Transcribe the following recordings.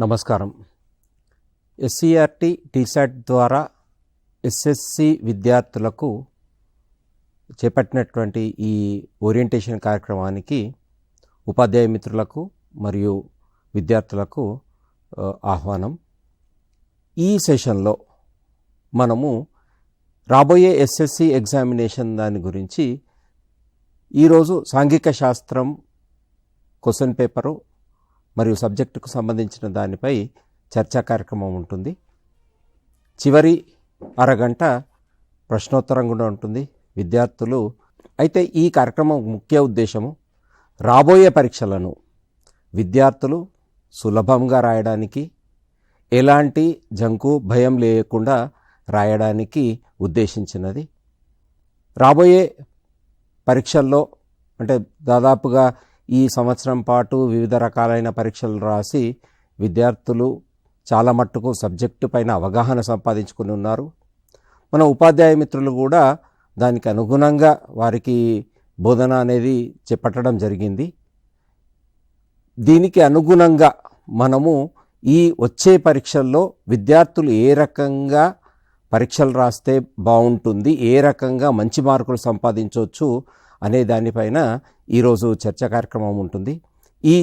నమస్కారం. ఎస్సీఆర్టీ టీశాట్ ద్వారా ఎస్ఎస్సి విద్యార్థులకు చేపట్టినటువంటి ఈ ఓరియంటేషన్ కార్యక్రమానికి ఉపాధ్యాయ మిత్రులకు మరియు విద్యార్థులకు ఆహ్వానం. ఈ సెషన్లో మనము రాబోయే ఎస్ఎస్సి ఎగ్జామినేషన్ దాని గురించి ఈరోజు సాంఘిక శాస్త్రం క్వశ్చన్ పేపరు మరియు సబ్జెక్టుకు సంబంధించిన దానిపై చర్చా కార్యక్రమం ఉంటుంది. చివరి అరగంట ప్రశ్నోత్తరం కూడా ఉంటుంది. విద్యార్థులు అయితే ఈ కార్యక్రమం ముఖ్య ఉద్దేశము రాబోయే పరీక్షలను విద్యార్థులు సులభంగా రాయడానికి, ఎలాంటి జంకు భయం లేకుండా రాయడానికి ఉద్దేశించినది. రాబోయే పరీక్షల్లో అంటే దాదాపుగా ఈ సంవత్సరం పాటు వివిధ రకాలైన పరీక్షలు రాసి విద్యార్థులు చాలా మట్టుకు సబ్జెక్టు పైన అవగాహన సంపాదించుకుని ఉన్నారు. మన ఉపాధ్యాయ మిత్రులు కూడా దానికి అనుగుణంగా వారికి బోధన అనేది చేపట్టడం జరిగింది. దీనికి అనుగుణంగా మనము ఈ వచ్చే పరీక్షల్లో విద్యార్థులు ఏ రకంగా పరీక్షలు రాస్తే బాగుంటుంది, ఏ రకంగా మంచి మార్కులు సంపాదించవచ్చు అనే దానిపైన ఈరోజు చర్చా కార్యక్రమం ఉంటుంది. ఈ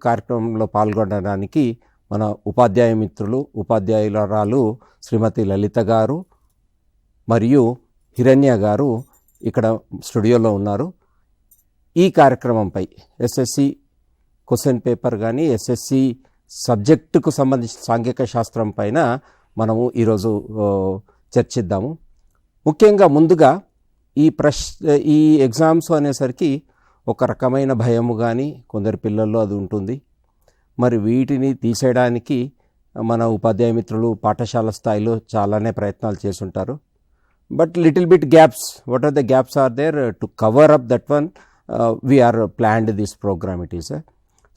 కార్యక్రమంలో పాల్గొనడానికి మన ఉపాధ్యాయ మిత్రులు, ఉపాధ్యాయురాలు శ్రీమతి లలిత గారు మరియు హిరణ్య గారు ఇక్కడ స్టూడియోలో ఉన్నారు. ఈ కార్యక్రమంపై ఎస్ఎస్సి క్వశ్చన్ పేపర్ కానీ ఎస్ఎస్సి సబ్జెక్టుకు సంబంధించిన సాంఘిక శాస్త్రం పైన మనము ఈరోజు చర్చిద్దాము. ముఖ్యంగా ముందుగా ఈ ఎగ్జామ్స్ అనేసరికి ఒక రకమైన భయము కానీ కొందరు పిల్లల్లో అది ఉంటుంది. మరి వీటిని తీసేయడానికి మన ఉపాధ్యాయ మిత్రులు పాఠశాల స్థాయిలో చాలానే ప్రయత్నాలు చేస్తుంటారు. But little bit gaps, what are the gaps are there to cover up that one we are planned this program it is.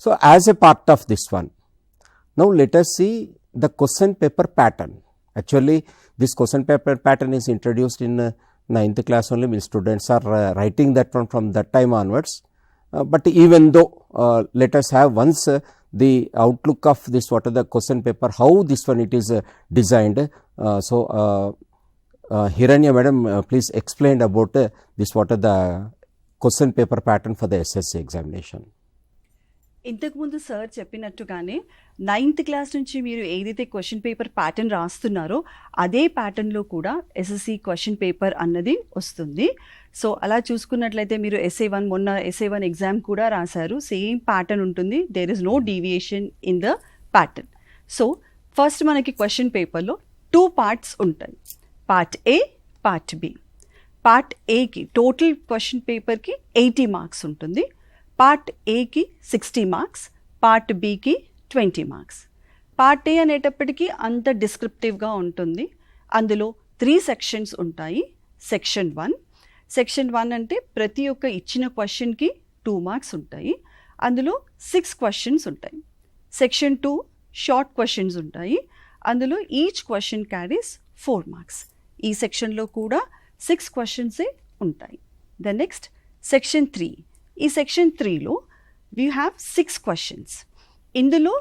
So as a part of this one, now let us see the question paper pattern. Actually this question paper pattern is introduced in 9th class only, means students are writing that one from that time onwards. But even though let us have once the outlook of this, what are the question paper, how this one it is designed. So Hiranya madam, please explain about this, what are the question paper pattern for the SSC examination. ఇంతకుముందు sir చెప్పినట్టుగానే 9th class నుంచి మీరు ఏదైతే question paper pattern రాస్తున్నారో అదే ప్యాటర్న్లో కూడా SSC question paper అన్నది వస్తుంది. సో అలా చూసుకున్నట్లయితే మీరు మొన్న SA1 ఎగ్జామ్ కూడా రాశారు, సేమ్ ప్యాటర్న్ ఉంటుంది. There is no deviation in the pattern. So first మనకి క్వశ్చన్ పేపర్లో 2 పార్ట్స్ ఉంటాయి, part A, part B. Part ఏకి టోటల్ క్వశ్చన్ పేపర్కి 80 మార్క్స్ ఉంటుంది. పార్ట్ ఏకి 60 మార్క్స్, పార్ట్ బికి 20 మార్క్స్. పార్ట్ ఏ అనేటప్పటికీ అంత డిస్క్రిప్టివ్గా ఉంటుంది. అందులో 3 సెక్షన్స్ ఉంటాయి. సెక్షన్ 1 అంటే ప్రతి ఒక్క ఇచ్చిన క్వశ్చన్కి 2 మార్క్స్ ఉంటాయి. అందులో 6 క్వశ్చన్స్ ఉంటాయి. సెక్షన్ 2 షార్ట్ క్వశ్చన్స్ ఉంటాయి. అందులో ఈచ్ క్వశ్చన్ క్యారీస్ 4 మార్క్స్. ఈ సెక్షన్లో కూడా 6 క్వశ్చన్సే ఉంటాయి. The next section 3. ఈ సెక్షన్ 3లో వీ హ్యావ్ 6 క్వశ్చన్స్. ఇందులో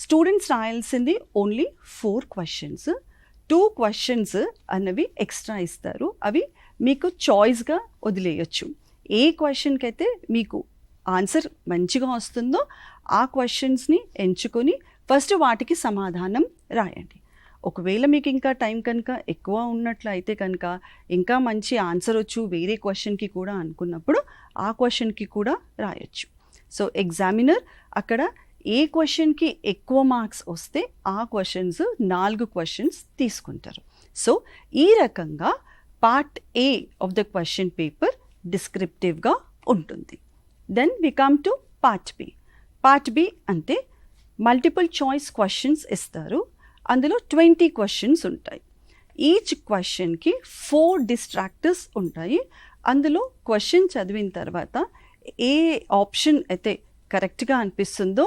స్టూడెంట్స్ రాయాల్సింది ఓన్లీ 4 క్వశ్చన్స్. 2 క్వశ్చన్స్ అన్నవి ఎక్స్ట్రా ఇస్తారు, అవి మీకు చాయిస్గా వదిలేయచ్చు. ఏ క్వశ్చన్కి అయితే మీకు ఆన్సర్ మంచిగా వస్తుందో ఆ క్వశ్చన్స్ని ఎంచుకొని ఫస్ట్ వాటికి సమాధానం రాయండి. ఒకవేళ మీకు ఇంకా టైం కనుక ఎక్కువ ఉన్నట్లయితే కనుక ఇంకా మంచి ఆన్సర్ వచ్చు వేరే క్వశ్చన్కి కూడా అనుకున్నప్పుడు ఆ క్వశ్చన్కి కూడా రాయొచ్చు. సో ఎగ్జామినర్ అక్కడ ఏ క్వశ్చన్కి ఎక్కువ మార్క్స్ వస్తే ఆ క్వశ్చన్స్ 4 క్వశ్చన్స్ తీసుకుంటారు. సో ఈ రకంగా part A of the question paper డిస్క్రిప్టివ్గా ఉంటుంది. Then we come to part B. Part B అంటే మల్టిపుల్ చాయిస్ క్వశ్చన్స్ ఇస్తారు. అందులో 20 క్వశ్చన్స్ ఉంటాయి. ఈచ్ క్వశ్చన్కి 4 డిస్ట్రాక్టర్స్ ఉంటాయి. అందులో క్వశ్చన్ చదివిన తర్వాత ఏ ఆప్షన్ అయితే కరెక్ట్గా అనిపిస్తుందో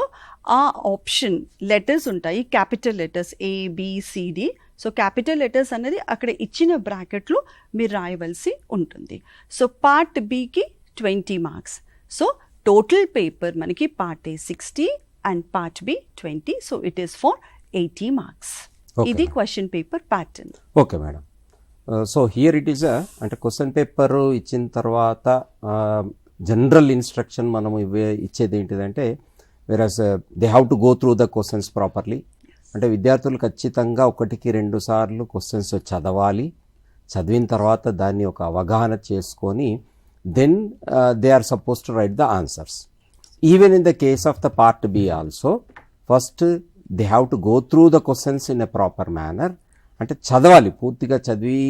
ఆ ఆప్షన్ లెటర్స్ ఉంటాయి, capital letters ABCD. So capital letters అనేది అక్కడ ఇచ్చిన బ్రాకెట్లో మీరు రాయవలసి ఉంటుంది. సో పార్ట్ బికి 20 మార్క్స్. సో టోటల్ పేపర్ మనకి part A 60 and part B 20. So it is for 80 marks. Okay. ఇది question paper pattern. Okay madam. So here it is అంటే క్వశ్చన్ పేపర్ ఇచ్చిన తర్వాత జనరల్ ఇన్స్ట్రక్షన్ మనం ఇచ్చేది ఏంటిదంటే whereas they have to go through the questions properly. అంటే విద్యార్థులు ఖచ్చితంగా 1-2 సార్లు క్వశ్చన్స్ చదవాలి. చదివిన తర్వాత దాన్ని ఒక అవగాహన చేసుకొని then they are suppose to write the answers. Even in the case of the part B also first they have to go through the questions in a proper manner. అంటే చదవాలి, పూర్తిగా చదివి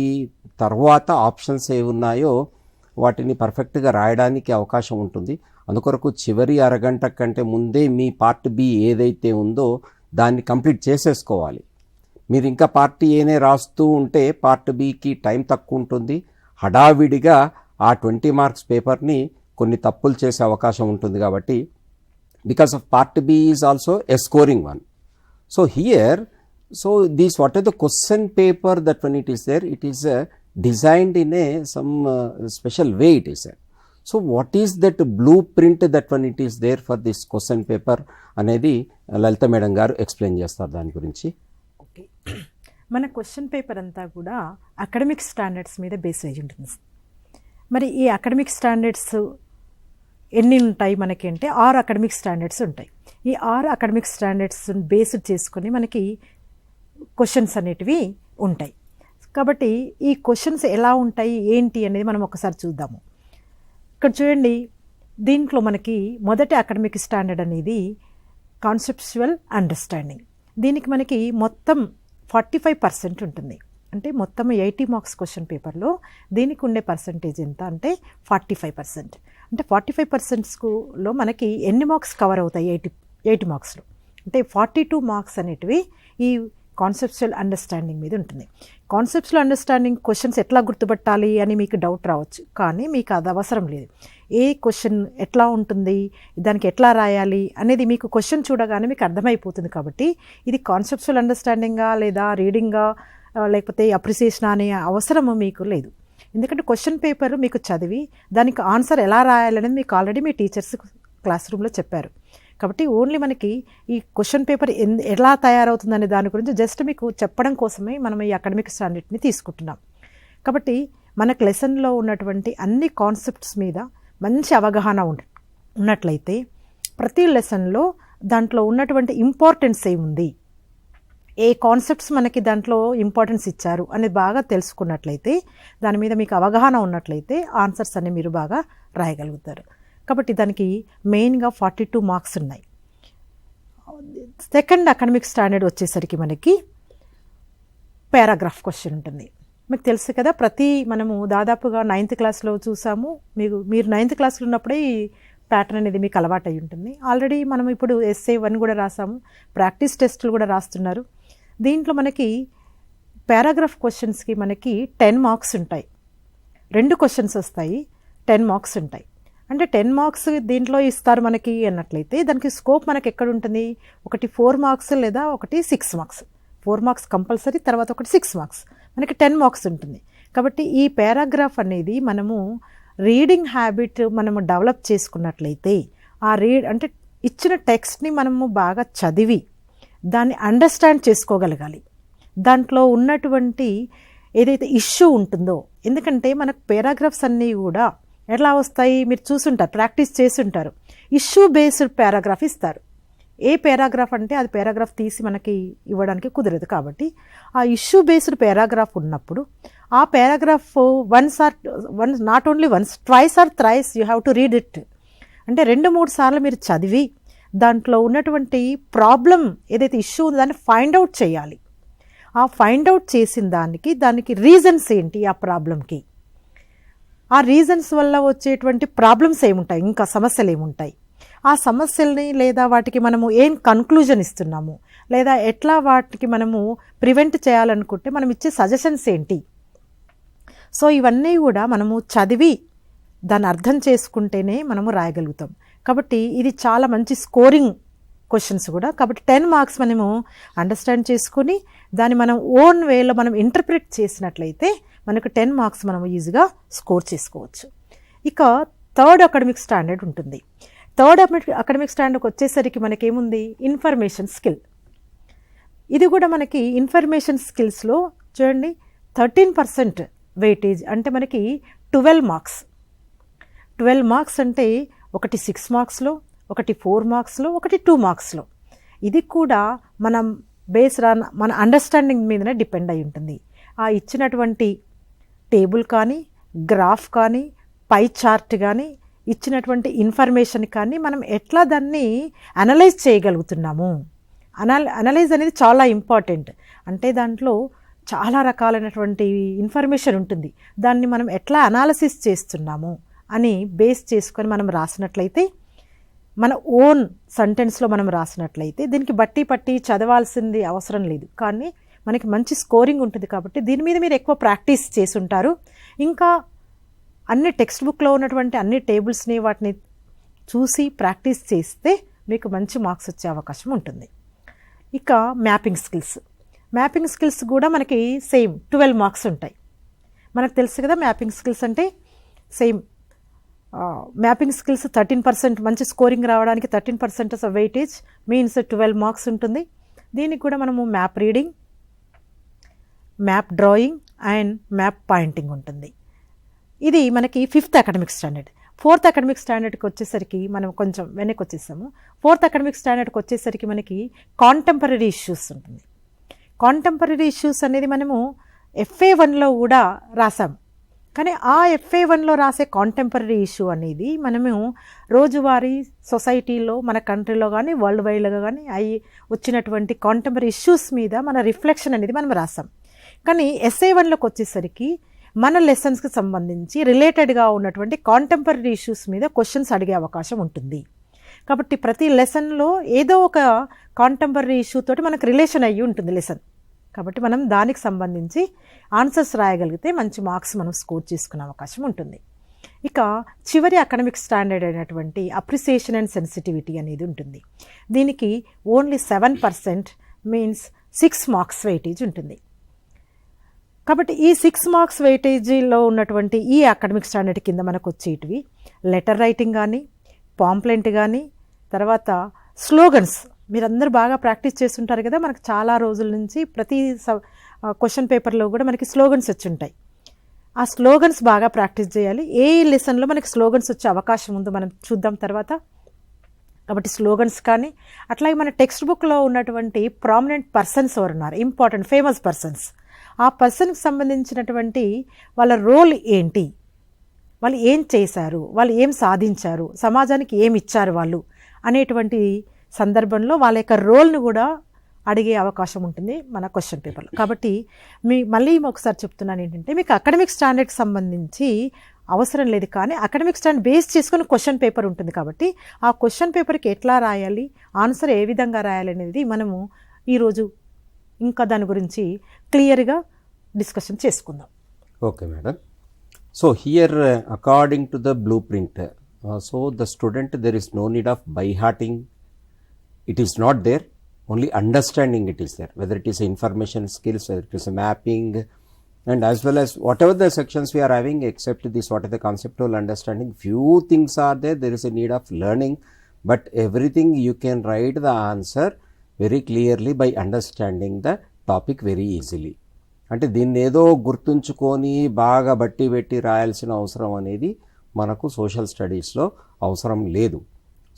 తర్వాత ఆప్షన్స్ ఏ ఉన్నాయో వాటిని పర్ఫెక్ట్గా రాయడానికి అవకాశం ఉంటుంది. అందుకొరకు చివరి అరగంట కంటే ముందే మీ పార్ట్ బి ఏదైతే ఉందో దాన్ని కంప్లీట్ చేసేసుకోవాలి. మీరు ఇంకా పార్ట్ ఏనే రాస్తూ ఉంటే పార్ట్ బికి టైం తక్కువ ఉంటుంది. హడావిడిగా ఆ 20 మార్క్స్ పేపర్ని కొన్ని తప్పులు చేసే అవకాశం ఉంటుంది. కాబట్టి because of part B is also a scoring one. So here this what are the question paper that when it is there, it is designed in some special way it is. So what is that blueprint that when it is there for this question paper అనేది లలిత madam గారు explain చేస్తారు దాని గురించి. Okay, మన question paper అంతా కూడా academic standards మీద base అయి ఉంటుంది. మరి ఈ అకాడమిక్ స్టాండర్డ్స్ ఎన్ని ఉంటాయి మనకి అంటే 6 అకాడమిక్ స్టాండర్డ్స్ ఉంటాయి. ఈ 6 అకాడమిక్ స్టాండర్డ్స్ బేస్డ్ చేసుకొని మనకి క్వశ్చన్స్ అనేటివి ఉంటాయి. కాబట్టి ఈ క్వశ్చన్స్ ఎలా ఉంటాయి ఏంటి అనేది మనం ఒకసారి చూద్దాము. ఇక్కడ చూడండి, దీంట్లో మనకి మొదటి అకాడమిక్ స్టాండర్డ్ అనేది కాన్సెప్చువల్ అండర్స్టాండింగ్. దీనికి మనకి మొత్తం 45% ఉంటుంది. అంటే మొత్తం 80 మార్క్స్ క్వశ్చన్ పేపర్లో దీనికి ఉండే పర్సంటేజ్ ఎంత అంటే 45%. అంటే 45%లో మనకి ఎన్ని మార్క్స్ కవర్ అవుతాయి 80 మార్క్స్లో అంటే 42 మార్క్స్ అనేటివి ఈ కాన్సెప్చువల్ అండర్స్టాండింగ్ మీద ఉంటుంది. కాన్సెప్చువల్ అండర్స్టాండింగ్ క్వశ్చన్స్ ఎట్లా గుర్తుపట్టాలి అని మీకు డౌట్ రావచ్చు, కానీ మీకు అది అవసరం లేదు. ఏ క్వశ్చన్ ఎట్లా ఉంటుంది, దానికి ఎట్లా రాయాలి అనేది మీకు క్వశ్చన్ చూడగానే మీకు అర్థమైపోతుంది. కాబట్టి ఇది కాన్సెప్చువల్ అండర్స్టాండింగా లేదా రీడింగా లేకపోతే అప్రిసియేషన్ అనే అవసరము మీకు లేదు. ఎందుకంటే క్వశ్చన్ పేపర్ మీకు చదివి దానికి ఆన్సర్ ఎలా రాయాలనేది మీకు ఆల్రెడీ మీ టీచర్స్ క్లాస్ రూమ్లో చెప్పారు. కాబట్టి ఓన్లీ మనకి ఈ క్వశ్చన్ పేపర్ ఎలా తయారవుతుందనే దాని గురించి జస్ట్ మీకు చెప్పడం కోసమే మనం ఈ అకాడమిక్ స్టాండర్డ్ని తీసుకుంటున్నాం. కాబట్టి మనకు లెసన్లో ఉన్నటువంటి అన్ని కాన్సెప్ట్స్ మీద మంచి అవగాహన ఉన్నట్లయితే ప్రతి లెసన్లో దాంట్లో ఉన్నటువంటి ఇంపార్టెన్స్ ఏముంది, ఏ కాన్సెప్ట్స్ మనకి దాంట్లో ఇంపార్టెన్స్ ఇచ్చారు అనేది బాగా తెలుసుకున్నట్లయితే, దాని మీద మీకు అవగాహన ఉన్నట్లయితే ఆన్సర్స్ అన్ని మీరు బాగా రాయగలుగుతారు. కాబట్టి దానికి మెయిన్గా 42 మార్క్స్ ఉన్నాయి. సెకండ్ అకాడమిక్ స్టాండర్డ్ వచ్చేసరికి మనకి పారాగ్రాఫ్ క్వశ్చన్ ఉంటుంది. మీకు తెలుసు కదా, మనము దాదాపుగా 9th క్లాస్లో చూసాము. మీరు 9th క్లాస్లో ఉన్నప్పుడే ఈ ప్యాటర్న్ అనేది మీకు అలవాటు అయి ఉంటుంది. ఆల్రెడీ మనం ఇప్పుడు essay 1 కూడా రాసాము, ప్రాక్టీస్ టెస్టులు కూడా రాస్తున్నారు. దీంట్లో మనకి పారాగ్రాఫ్ క్వశ్చన్స్కి మనకి 10 మార్క్స్ ఉంటాయి. 2 క్వశ్చన్స్ వస్తాయి, 10 మార్క్స్ ఉంటాయి. అంటే 10 మార్క్స్ దీంట్లో ఇస్తారు మనకి అన్నట్లయితే దానికి స్కోప్ మనకి ఎక్కడ ఉంటుంది, ఒకటి 4 మార్క్స్ లేదా ఒకటి 6 మార్క్స్. 4 మార్క్స్ కంపల్సరీ, తర్వాత ఒకటి 6 మార్క్స్, మనకి 10 మార్క్స్ ఉంటుంది. కాబట్టి ఈ పారాగ్రాఫ్ అనేది మనము రీడింగ్ హ్యాబిట్ మనము డెవలప్ చేసుకున్నట్లయితే అంటే ఇచ్చిన టెక్స్ట్ని మనము బాగా చదివి దాన్ని అండర్స్టాండ్ చేసుకోగలగాలి. దాంట్లో ఉన్నటువంటి ఏదైతే ఇష్యూ ఉంటుందో, ఎందుకంటే మనకు పారాగ్రాఫ్స్ అన్నీ కూడా ఎట్లా వస్తాయి మీరు చూసుంటారు, ప్రాక్టీస్ చేసి ఉంటారు. ఇష్యూ బేస్డ్ పారాగ్రాఫ్ ఇస్తారు. ఏ పారాగ్రాఫ్ అంటే అది పారాగ్రాఫ్ తీసి మనకి ఇవ్వడానికి కుదరదు. కాబట్టి ఆ ఇష్యూ బేస్డ్ పారాగ్రాఫ్ ఉన్నప్పుడు ఆ paragraph once not only once, twice or thrice you have to read it. అంటే 2-3 సార్లు మీరు చదివి దాంట్లో ఉన్నటువంటి ప్రాబ్లం ఏదైతే ఇష్యూ ఉందో దాన్ని ఫైండ్ అవుట్ చేయాలి. ఆ ఫైండ్ అవుట్ చేసిన దానికి రీజన్స్ ఏంటి, ఆ ప్రాబ్లంకి ఆ రీజన్స్ వల్ల వచ్చేటువంటి ప్రాబ్లమ్స్ ఏముంటాయి, ఇంకా సమస్యలు ఏముంటాయి, ఆ సమస్యల్ని లేదా వాటికి మనము ఏం కన్క్లూజన్ ఇస్తున్నాము, లేదా ఎట్లా వాటికి మనము ప్రివెంట్ చేయాలనుకుంటే మనం ఇచ్చే సజెషన్స్ ఏంటి. సో ఇవన్నీ కూడా మనము చదివి దాన్ని అర్థం చేసుకుంటేనే మనము రాయగలుగుతాం. కాబట్టి ఇది చాలా మంచి స్కోరింగ్ క్వశ్చన్స్ కూడా. కాబట్టి 10 మార్క్స్ మనము అండర్స్టాండ్ చేసుకుని దాన్ని మనం ఓన్ వేలో మనం ఇంటర్ప్రిట్ చేసినట్లయితే మనకు 10 మార్క్స్ మనం ఈజీగా స్కోర్ చేసుకోవచ్చు. ఇక థర్డ్ అకాడమిక్ స్టాండర్డ్ ఉంటుంది. థర్డ్ అకాడమిక్ స్టాండర్డ్కి వచ్చేసరికి మనకేముంది, ఇన్ఫర్మేషన్ స్కిల్. ఇది కూడా మనకి ఇన్ఫర్మేషన్ స్కిల్స్లో చూడండి 13% వెయిటేజ్, అంటే మనకి 12 మార్క్స్. 12 మార్క్స్ అంటే ఒకటి 6 మార్క్స్లో, ఒకటి 4 మార్క్స్లో, ఒకటి 2 మార్క్స్లో. ఇది కూడా మనం మన అండర్స్టాండింగ్ మీదనే డిపెండ్ అయి ఉంటుంది. ఆ ఇచ్చినటువంటి టేబుల్ కానీ, గ్రాఫ్ కానీ, పై చార్ట్ కానీ, ఇచ్చినటువంటి ఇన్ఫర్మేషన్ కానీ మనం ఎట్లా దాన్ని అనలైజ్ చేయగలుగుతున్నాము. అనలైజ్ అనేది చాలా ఇంపార్టెంట్. అంటే దాంట్లో చాలా రకాలైనటువంటి ఇన్ఫర్మేషన్ ఉంటుంది. దాన్ని మనం ఎట్లా అనాలసిస్ చేస్తున్నాము అని బేస్ చేసుకొని మనం రాసినట్లయితే, మన ఓన్ సెంటెన్స్లో మనం రాసినట్లయితే దీనికి బట్టి పట్టి చదవాల్సింది అవసరం లేదు. కానీ మనకి మంచి స్కోరింగ్ ఉంటుంది. కాబట్టి దీని మీద మీరు ఎక్కువ ప్రాక్టీస్ చేసి ఉంటారు. ఇంకా అన్ని టెక్స్ట్ బుక్లో ఉన్నటువంటి అన్ని టేబుల్స్ని వాటిని చూసి ప్రాక్టీస్ చేస్తే మీకు మంచి మార్క్స్ వచ్చే అవకాశం ఉంటుంది. ఇక మ్యాపింగ్ స్కిల్స్ కూడా మనకి సేమ్ 12 మార్క్స్ ఉంటాయి. మనకు తెలుసు కదా మ్యాపింగ్ స్కిల్స్ అంటే సేమ్. మ్యాపింగ్ స్కిల్స్ 13% మంచి స్కోరింగ్ రావడానికి 13% వెయిటేజ్ మీన్స్ 12 మార్క్స్ ఉంటుంది. దీనికి కూడా మనము map reading, map drawing and map pointing ఉంటుంది. ఇది మనకి 5th academic standard. 4th academic స్టాండర్డ్కి వచ్చేసరికి మనం కొంచెం వెనక్కి వచ్చేసాము. 4th అకాడమిక్ స్టాండర్డ్కి వచ్చేసరికి మనకి కాంటెంపరీ ఇష్యూస్ ఉంటుంది. కాంటెంపరీ ఇష్యూస్ అనేది మనము FA1లో కూడా రాసాము. కానీ ఆ FA1లో రాసే కాంటెంపరీ ఇష్యూ అనేది మనము రోజువారీ సొసైటీలో, మన కంట్రీలో కానీ వరల్డ్ వైడ్లో కానీ వచ్చినటువంటి కాంటెంపరీ ఇష్యూస్ మీద మన రిఫ్లెక్షన్ అనేది మనం రాసాం. కానీ SA1లోకి వచ్చేసరికి మన లెసన్స్కి సంబంధించి రిలేటెడ్గా ఉన్నటువంటి కాంటెంపరీ ఇష్యూస్ మీద క్వశ్చన్స్ అడిగే అవకాశం ఉంటుంది. కాబట్టి ప్రతి లెసన్లో ఏదో ఒక కాంటెంపరీ ఇష్యూ తోటి మనకు రిలేషన్ అయ్యి ఉంటుంది లెసన్. కాబట్టి మనం దానికి సంబంధించి ఆన్సర్స్ రాయగలిగితే మంచి మార్క్స్ మనం స్కోర్ చేసుకునే అవకాశం ఉంటుంది. ఇక చివరి అకాడమిక్ స్టాండర్డ్ అయినటువంటి అప్రిసియేషన్ అండ్ సెన్సిటివిటీ అనేది ఉంటుంది. దీనికి ఓన్లీ 7% మీన్స్ 6 మార్క్స్ వెయిటేజ్ ఉంటుంది. కాబట్టి ఈ 6 మార్క్స్ వెయిటేజీలో ఉన్నటువంటి ఈ అకాడమిక్ స్టాండర్డ్ కింద మనకు వచ్చేటివి లెటర్ రైటింగ్ కానీ, పాంప్లెంట్ కానీ, తర్వాత స్లోగన్స్. మీరందరూ బాగా ప్రాక్టీస్ చేస్తుంటారు కదా, మనకు చాలా రోజుల నుంచి ప్రతి క్వశ్చన్ పేపర్లో కూడా మనకి స్లోగన్స్ వచ్చి ఉంటాయి. ఆ స్లోగన్స్ బాగా ప్రాక్టీస్ చేయాలి. ఏ లెసన్లో మనకి స్లోగన్స్ వచ్చే అవకాశం ఉందో మనం చూద్దాం తర్వాత. కాబట్టి స్లోగన్స్ కానీ, అట్లాగే మన టెక్స్ట్ బుక్లో ఉన్నటువంటి ప్రామినెంట్ పర్సన్స్ ఎవరు ఉన్నారు, ఇంపార్టెంట్ ఫేమస్ పర్సన్స్, ఆ పర్సన్కి సంబంధించినటువంటి వాళ్ళ రోల్ ఏంటి, వాళ్ళు ఏం చేశారు, వాళ్ళు ఏం సాధించారు, సమాజానికి ఏమి ఇచ్చారు వాళ్ళు అనేటువంటి సందర్భంలో వాళ్ళ యొక్క రోల్ను కూడా అడిగే అవకాశం ఉంటుంది మన క్వశ్చన్ పేపర్లో. కాబట్టి మళ్ళీ ఒకసారి చెప్తున్నాను ఏంటంటే, మీకు అకాడమిక్ స్టాండర్డ్కి సంబంధించి అవసరం లేదు, కానీ అకాడమిక్ స్టాండర్డ్ బేస్ చేసుకుని క్వశ్చన్ పేపర్ ఉంటుంది. కాబట్టి ఆ క్వశ్చన్ పేపర్కి ఎట్లా రాయాలి, ఆన్సర్ ఏ విధంగా రాయాలి అనేది మనము ఈరోజు ఇంకా దాని గురించి క్లియర్గా డిస్కషన్ చేసుకుందాం. Okay madam. So here according to the blueprint, so the student there is no need of by hearting. It is not there, only understanding it is there, whether it is information skills, whether it is a mapping, and as well as whatever the sections we are having, except this what is the conceptual understanding, few things are there is a need of learning, but everything you can write the answer very clearly by understanding the topic very easily. అంటే దీన్ని ఏదో గుర్తుంచుకొని బాగా బట్టి పెట్టి రాయాల్సిన అవసరం అనేది మనకు సోషల్ స్టడీస్లో అవసరం లేదు.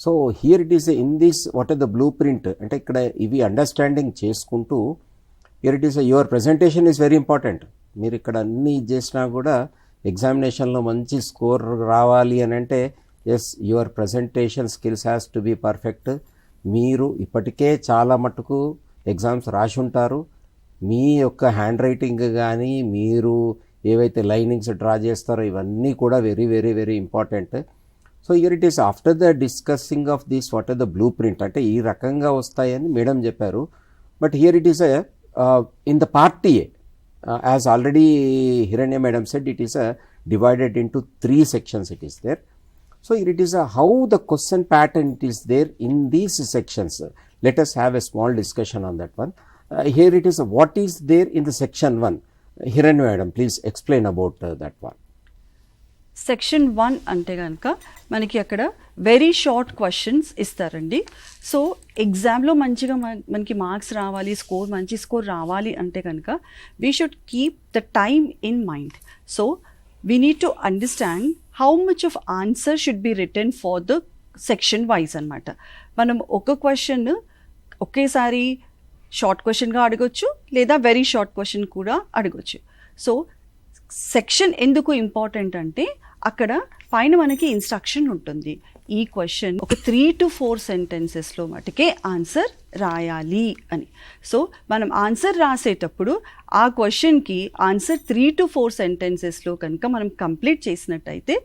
So here it is in this what are the blueprint, అంటే ఇక్కడ ఇవి అండర్స్టాండింగ్ చేసుకుంటూ here it is your presentation is very important. మీరు ఇక్కడ అన్నీ చేసినా కూడా ఎగ్జామినేషన్లో మంచి స్కోర్ రావాలి అని అంటే as your presentation skills has to be perfect. మీరు ఇప్పటికే చాలా మటుకు ఎగ్జామ్స్ రాసి ఉంటారు. మీ యొక్క హ్యాండ్ రైటింగ్ కానీ, మీరు ఏవైతే లైనింగ్స్ డ్రా చేస్తారో ఇవన్నీ కూడా very very very important. So here it is after the discussing of this what are the blueprint, అంటే ఈ రకంగా వస్తాయని మేడం చెప్పారు. But here it is in the part A, as already Hiranya madam said, it is divided into 3 sections it is there. So here it is how the question pattern it is there in these sections. Let us have a small discussion on that one. Here it is what is there in the section 1. Hiranya madam, please explain about that one. Section 1 అంటే కనుక మనకి అక్కడ very short questions ఇస్తారండి. So ఎగ్జామ్లో మంచిగా మనకి marks రావాలి, మంచి స్కోర్ రావాలి అంటే కనుక we should keep the time in mind. So we need to understand how much of answer should be return for the section wise అనమాట. మనం ఒక క్వశ్చన్ ఒకేసారి షార్ట్ క్వశ్చన్గా అడగొచ్చు, లేదా వెరీ షార్ట్ క్వశ్చన్ కూడా అడగొచ్చు. సో సెక్షన్ ఎందుకు ఇంపార్టెంట్ అంటే అక్కడ పైన మనకి ఇన్స్ట్రక్షన్ ఉంటుంది, ఈ క్వశ్చన్ ఒక 3 to 4 సెంటెన్సెస్లో మటుకే ఆన్సర్ రాయాలి అని. సో మనం ఆన్సర్ రాసేటప్పుడు ఆ క్వశ్చన్కి ఆన్సర్ 3 to 4 సెంటెన్సెస్లో కనుక మనం కంప్లీట్ చేసినట్టయితే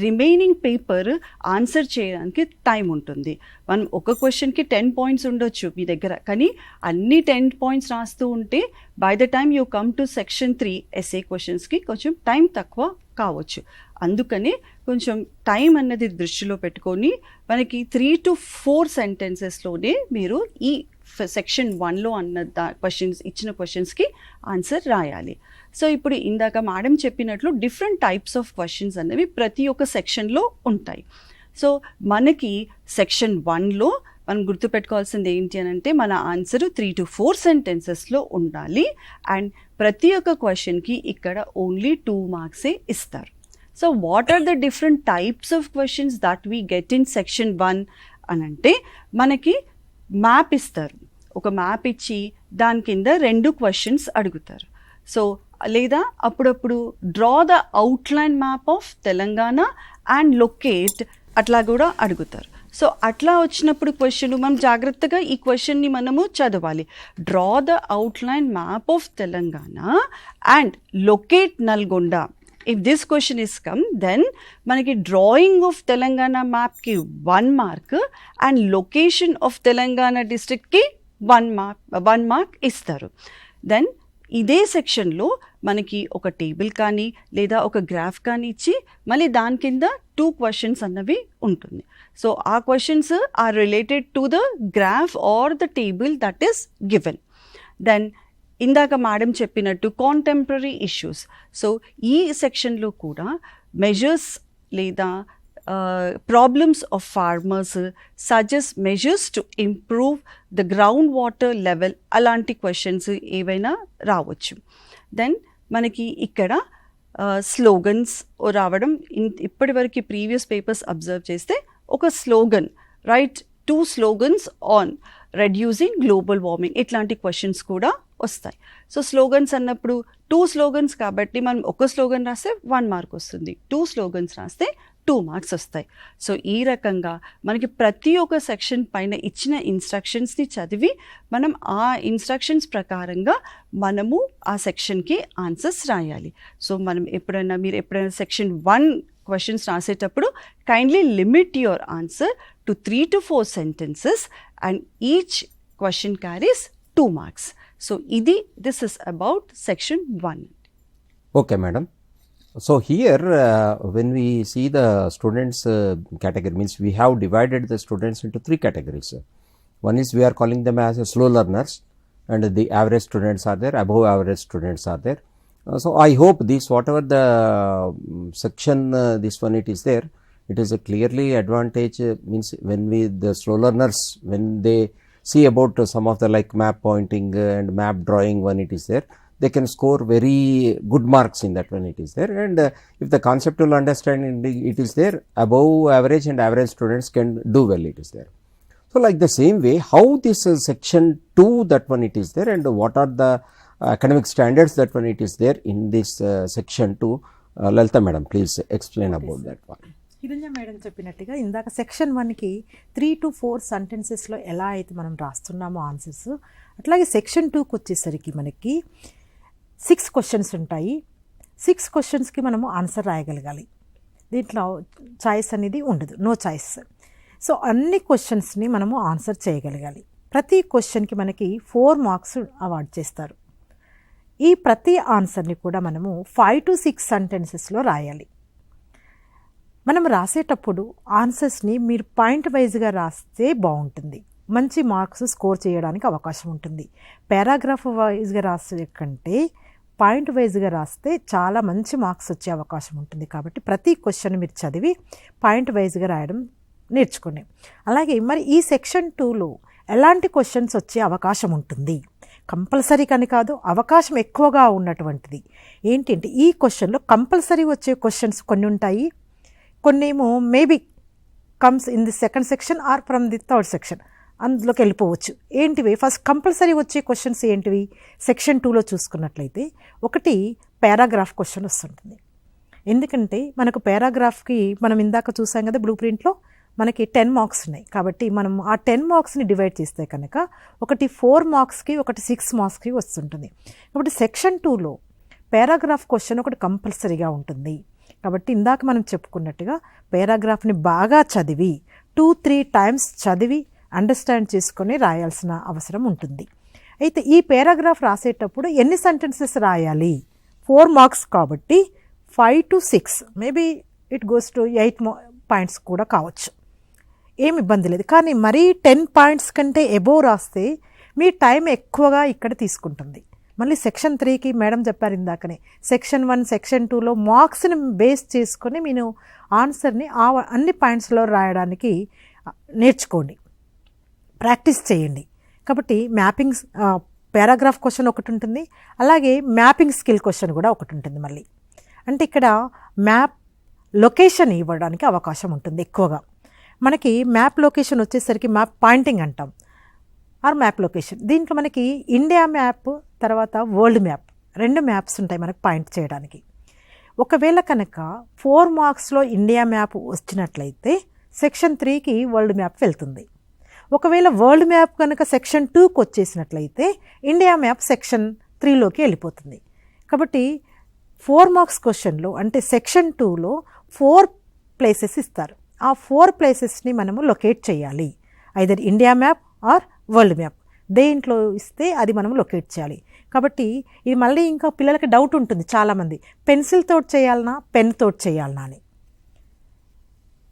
రిమైనింగ్ పేపర్ ఆన్సర్ చేయడానికి టైం ఉంటుంది. మనం ఒక క్వశ్చన్కి 10 పాయింట్స్ ఉండొచ్చు మీ దగ్గర, కానీ అన్ని 10 పాయింట్స్ రాస్తూ ఉంటే by the time you come to section 3 SA క్వశ్చన్స్కి కొంచెం టైం తక్కువ కావచ్చు. అందుకని కొంచెం టైం అన్నది దృష్టిలో పెట్టుకొని మనకి 3 to 4 సెంటెన్సెస్లోనే మీరు ఈ సెక్షన్ 1లో అన్న క్వశ్చన్స్ ఇచ్చిన క్వశ్చన్స్కి ఆన్సర్ రాయాలి. సో ఇప్పుడు ఇందాక మేడం చెప్పినట్లు డిఫరెంట్ టైప్స్ ఆఫ్ క్వశ్చన్స్ అనేవి ప్రతి ఒక్క సెక్షన్లో ఉంటాయి. సో మనకి సెక్షన్ 1లో మనం గుర్తుపెట్టుకోవాల్సింది ఏంటి అని అంటే మన ఆన్సర్ 3 to 4 సెంటెన్సెస్లో ఉండాలి. అండ్ ప్రతి ఒక్క క్వశ్చన్కి ఇక్కడ ఓన్లీ 2 మార్క్సే ఇస్తారు. So what are the different types of questions that we get in section 1 అని అంటే మనకి మ్యాప్ ఇస్తారు. ఒక మ్యాప్ ఇచ్చి దాని కింద 2 క్వశ్చన్స్ అడుగుతారు. సో లేదా అప్పుడప్పుడు draw the outline map of Telangana and locate అట్లా కూడా అడుగుతారు. సో అట్లా వచ్చినప్పుడు క్వశ్చన్ మనం జాగ్రత్తగా ఈ క్వశ్చన్ని మనము చదవాలి. Draw the outline map of Telangana and locate Nalgonda. If this question is come then మనకి డ్రాయింగ్ ఆఫ్ తెలంగాణ మ్యాప్కి 1 mark and location of Telangana డిస్ట్రిక్ట్కి 1 మార్క్ ఇస్తారు. దెన్ ఇదే సెక్షన్లో మనకి ఒక టేబుల్ కానీ లేదా ఒక గ్రాఫ్ కానీ ఇచ్చి మళ్ళీ దాని కింద 2 క్వశ్చన్స్ అన్నవి ఉంటుంది. సో ఆ questions are related to the graph or the table that is given. Then ఇందాక మేడం చెప్పినట్టు కాంటెంపరీ ఇష్యూస్. సో ఈ సెక్షన్లో కూడా మెజర్స్ లేదా problems of farmers, suggest measures to improve the ground water level, అలాంటి క్వశ్చన్స్ ఏవైనా రావచ్చు. దెన్ మనకి ఇక్కడ స్లోగన్స్ రావడం, ఇప్పటివరకు ప్రీవియస్ పేపర్స్ అబ్జర్వ్ చేస్తే ఒక slogan, right 2 slogans on reducing global warming, ఇట్లాంటి క్వశ్చన్స్ కూడా వస్తాయి. సో స్లోగన్స్ అన్నప్పుడు 2 స్లోగన్స్ కాబట్టి మనం ఒక స్లోగన్ రాస్తే 1 మార్క్ వస్తుంది, 2 స్లోగన్స్ రాస్తే 2 మార్క్స్ వస్తాయి. సో ఈ రకంగా మనకి ప్రతి ఒక్క సెక్షన్ పైన ఇచ్చిన ఇన్స్ట్రక్షన్స్ని చదివి మనం ఆ ఇన్స్ట్రక్షన్స్ ప్రకారంగా మనము ఆ సెక్షన్కి ఆన్సర్స్ రాయాలి. సో మనం మీరు ఎప్పుడైనా సెక్షన్ 1 క్వశ్చన్స్ రాసేటప్పుడు kindly limit your answer to 3 to 4 sentences and each question carries 2 marks. So this is about section 1. Okay, madam. So here when we see the students category, means we have divided the students into 3 categories. One is we are calling them as slow learners, and the average students are there, above average students are there. So I hope this whatever the section this one it is there, it is a clearly advantage, means when the slow learners, when they see about some of the like map pointing and map drawing when it is there, they can score very good marks in that when it is there. And if the conceptual understanding it is there, above average and average students can do well, it is there. So like the same way, how this section 2 that one it is there, and what are the academic standards that one it is there in this section 2. Lalita madam, please explain about that one. Hiranya madam చెప్పినట్టుగా ఇందాక section 1కి 3 to 4 సెంటెన్సెస్లో ఎలా అయితే మనం రాస్తున్నామో answers, అట్లాగే section 2కి వచ్చేసరికి మనకి 6 క్వశ్చన్స్ ఉంటాయి. 6 క్వశ్చన్స్కి మనము ఆన్సర్ రాయగలగాలి. దీంట్లో చాయిస్ అనేది ఉండదు, నో చాయిస్. సో అన్ని క్వశ్చన్స్ని మనము ఆన్సర్ చేయగలగాలి. ప్రతి క్వశ్చన్కి మనకి 4 మార్క్స్ అవార్డ్ చేస్తారు. ఈ ప్రతి ఆన్సర్ని కూడా మనము 5 to 6 సెంటెన్సెస్లో రాయాలి. మనం రాసేటప్పుడు ఆన్సర్స్ని మీరు పాయింట్ వైజ్గా రాస్తే బాగుంటుంది, మంచి మార్క్స్ స్కోర్ చేయడానికి అవకాశం ఉంటుంది. పారాగ్రాఫ్ వైజ్గా రాసే కంటే పాయింట్ వైజ్గా రాస్తే చాలా మంచి మార్క్స్ వచ్చే అవకాశం ఉంటుంది. కాబట్టి ప్రతి క్వశ్చన్ మీరు చదివి పాయింట్ వైజ్గా రాయడం నేర్చుకోండి. అలాగే మరి ఈ సెక్షన్ 2లో ఎలాంటి క్వశ్చన్స్ వచ్చే అవకాశం ఉంటుంది, కంపల్సరీ కానీ కాదు, అవకాశం ఎక్కువగా ఉన్నటువంటిది ఏంటంటే ఈ క్వశ్చన్లో కంపల్సరీ వచ్చే క్వశ్చన్స్ కొన్ని ఉంటాయి, కొన్నేమో maybe comes in the second section or from the third section, అందులోకి వెళ్ళిపోవచ్చు. ఏంటివి ఫస్ట్ కంపల్సరీ వచ్చే క్వశ్చన్స్ ఏంటివి సెక్షన్ 2లో చూసుకున్నట్లయితే, ఒకటి పారాగ్రాఫ్ క్వశ్చన్ వస్తుంటుంది. ఎందుకంటే మనకు పారాగ్రాఫ్కి మనం ఇందాక చూసాం కదా బ్లూ ప్రింట్లో మనకి 10 మార్క్స్ ఉన్నాయి. కాబట్టి మనం ఆ 10 మార్క్స్ని డివైడ్ చేస్తే కనుక ఒకటి 4 మార్క్స్కి ఒకటి 6 మార్క్స్కి వస్తుంటుంది. కాబట్టి సెక్షన్ 2లో పారాగ్రాఫ్ క్వశ్చన్ ఒకటి కంపల్సరీగా ఉంటుంది. కాబట్టి ఇందాక మనం చెప్పుకున్నట్టుగా పారాగ్రాఫ్ని బాగా చదివి 2-3 టైమ్స్ చదివి అండర్స్టాండ్ చేసుకొని రాయాల్సిన అవసరం ఉంటుంది. అయితే ఈ పారాగ్రాఫ్ రాసేటప్పుడు ఎన్ని సెంటెన్సెస్ రాయాలి, 4 మార్క్స్ కాబట్టి 5 to 6 maybe it goes to 8 points కూడా కావచ్చు, ఏమి ఇబ్బంది లేదు. కానీ మరీ 10 పాయింట్స్ కంటే ఎబోవ్ రాస్తే మీ టైం ఎక్కువగా ఇక్కడ తీసుకుంటుంది. మళ్ళీ సెక్షన్ 3కి మేడం చెప్పారు ఇందాకనే, సెక్షన్ 1 సెక్షన్ 2లో మార్క్స్ని బేస్ చేసుకొని మీరు ఆన్సర్ని అన్ని పాయింట్స్లో రాయడానికి నేర్చుకోండి, ప్రాక్టీస్ చేయండి. కాబట్టి మ్యాపింగ్ పారాగ్రాఫ్ క్వశ్చన్ ఒకటి ఉంటుంది, అలాగే మ్యాపింగ్ స్కిల్ క్వశ్చన్ కూడా ఒకటి ఉంటుంది. మళ్ళీ అంటే ఇక్కడ మ్యాప్ లొకేషన్ ఇవ్వడానికి అవకాశం ఉంటుంది ఎక్కువగా. మనకి మ్యాప్ లొకేషన్ వచ్చేసరికి మ్యాప్ పాయింటింగ్ అంటాం ఆర్ మ్యాప్ లొకేషన్. దీంట్లో మనకి ఇండియా మ్యాప్ తర్వాత వరల్డ్ మ్యాప్ 2 మ్యాప్స్ ఉంటాయి మనకు పాయింట్ చేయడానికి. ఒకవేళ కనుక 4 మార్క్స్లో ఇండియా మ్యాప్ వచ్చినట్లయితే సెక్షన్ 3కి వరల్డ్ మ్యాప్ వెళ్తుంది. ఒకవేళ వరల్డ్ మ్యాప్ కనుక సెక్షన్ 2కి వచ్చేసినట్లయితే ఇండియా మ్యాప్ సెక్షన్ 3లోకి వెళ్ళిపోతుంది. కాబట్టి 4 మార్క్స్ క్వశ్చన్లో అంటే సెక్షన్ 2లో 4 ప్లేసెస్ ఇస్తారు. ఆ 4 ప్లేసెస్ని మనము లొకేట్ చేయాలి, either India map are world map దేంట్లో ఇస్తే అది మనం లొకేట్ చేయాలి. కాబట్టి ఇది మళ్ళీ ఇంకా పిల్లలకి డౌట్ ఉంటుంది చాలామంది, పెన్సిల్ తోటి చేయాలన్నా పెన్ తోటి చేయాలన్నా అని.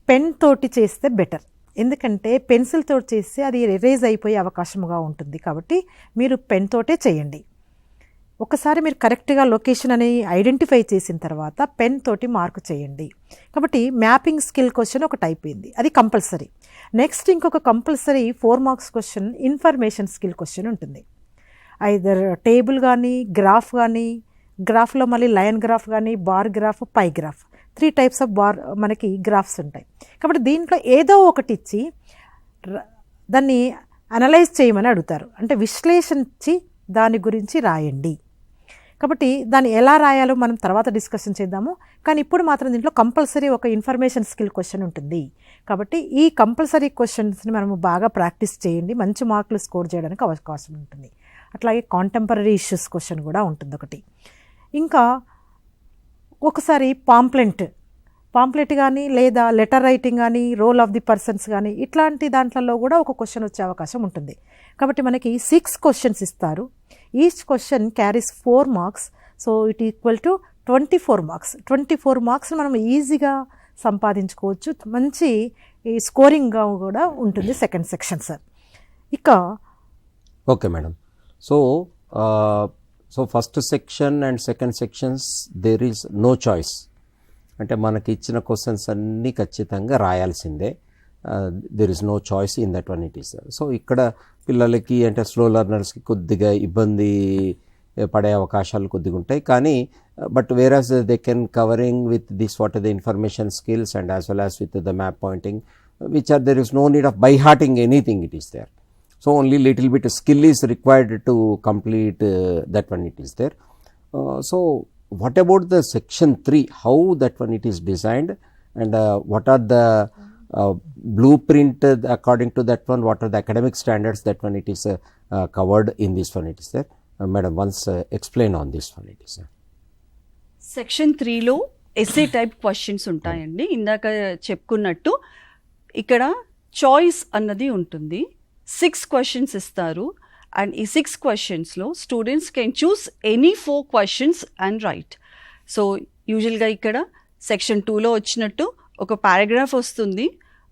పెన్ తోటి చేస్తే బెటర్, ఎందుకంటే పెన్సిల్ తోటి చేస్తే అది ఎరేజ్ అయిపోయే అవకాశముగా ఉంటుంది. కాబట్టి మీరు పెన్ తోటే చేయండి. ఒకసారి మీరు కరెక్ట్గా లొకేషన్ అని ఐడెంటిఫై చేసిన తర్వాత పెన్ తోటి మార్క్ చేయండి. కాబట్టి మ్యాపింగ్ స్కిల్ క్వశ్చన్ ఒకటి అయిపోయింది, అది కంపల్సరీ. నెక్స్ట్ ఇంకొక compulsory 4 marks question information skill question ఉంటుంది. ఐదర్ టేబుల్ కానీ గ్రాఫ్ కానీ, గ్రాఫ్లో మళ్ళీ లైన్ గ్రాఫ్ కానీ bar graph pie graph 3 types of మనకి గ్రాఫ్స్ ఉంటాయి. కాబట్టి దీంట్లో ఏదో ఒకటి ఇచ్చి దాన్ని అనలైజ్ చేయమని అడుగుతారు, అంటే విశ్లేషించి దాని గురించి రాయండి. కాబట్టి దాన్ని ఎలా రాయాలో మనం తర్వాత డిస్కషన్ చేద్దాము. కానీ ఇప్పుడు మాత్రం దీంట్లో కంపల్సరీ ఒక ఇన్ఫర్మేషన్ స్కిల్ క్వశ్చన్ ఉంటుంది. కాబట్టి ఈ కంపల్సరీ క్వశ్చన్స్ని మనము బాగా ప్రాక్టీస్ చేయండి, మంచి మార్కులు స్కోర్ చేయడానికి అవకాశం ఉంటుంది. అట్లాగే కాంటెంపరీ ఇష్యూస్ క్వశ్చన్ కూడా ఉంటుంది ఒకటి. ఇంకా ఒకసారి పాంప్లెట్ కానీ లేదా లెటర్ రైటింగ్ కానీ రోల్ ఆఫ్ ది పర్సన్స్ కానీ ఇట్లాంటి దాంట్లో కూడా ఒక క్వశ్చన్ వచ్చే అవకాశం ఉంటుంది. కాబట్టి మనకి 6 క్వశ్చన్స్ ఇస్తారు. Each question carries 4 marks, so it equal to 24 marks. 24 marks మనం ఈజీగా సంపాదించుకోవచ్చు, మంచి స్కోరింగ్గా కూడా ఉంటుంది సెకండ్ సెక్షన్ సార్. ఇక okay madam. So first section and second sections there is no choice, అంటే మనకి ఇచ్చిన క్వశ్చన్స్ అన్నీ ఖచ్చితంగా రాయాల్సిందే. There is no choice in that one it is. సో ఇక్కడ పిల్లలకి అంటే స్లో లెర్నర్స్కి కొద్దిగా ఇబ్బంది పడే అవకాశాలు కొద్దిగా ఉంటాయి. కానీ but whereas they can covering with this what are the information skills and as well as with the map pointing which are there is no need of by hearting anything, it is there. So only little bit skill is required to complete that one it is there. So what about the section 3, how that one it is designed, and what are the blueprint according to that one, what are the academic standards that one it is covered in this one it is there. Madam, once explain on this one it is there. Section 3లో SA type questions ఉంటాయండి. ఇందాక చెప్పుకున్నట్టు ఇక్కడ choice అన్నది ఉంటుంది. 6 questions ఇస్తారు and ఈ 6 క్వశ్చన్స్లో students can choose any 4 questions and write. So యూజువల్గా ఇక్కడ సెక్షన్ 2లో వచ్చినట్టు ఒక పారాగ్రాఫ్ వస్తుంది,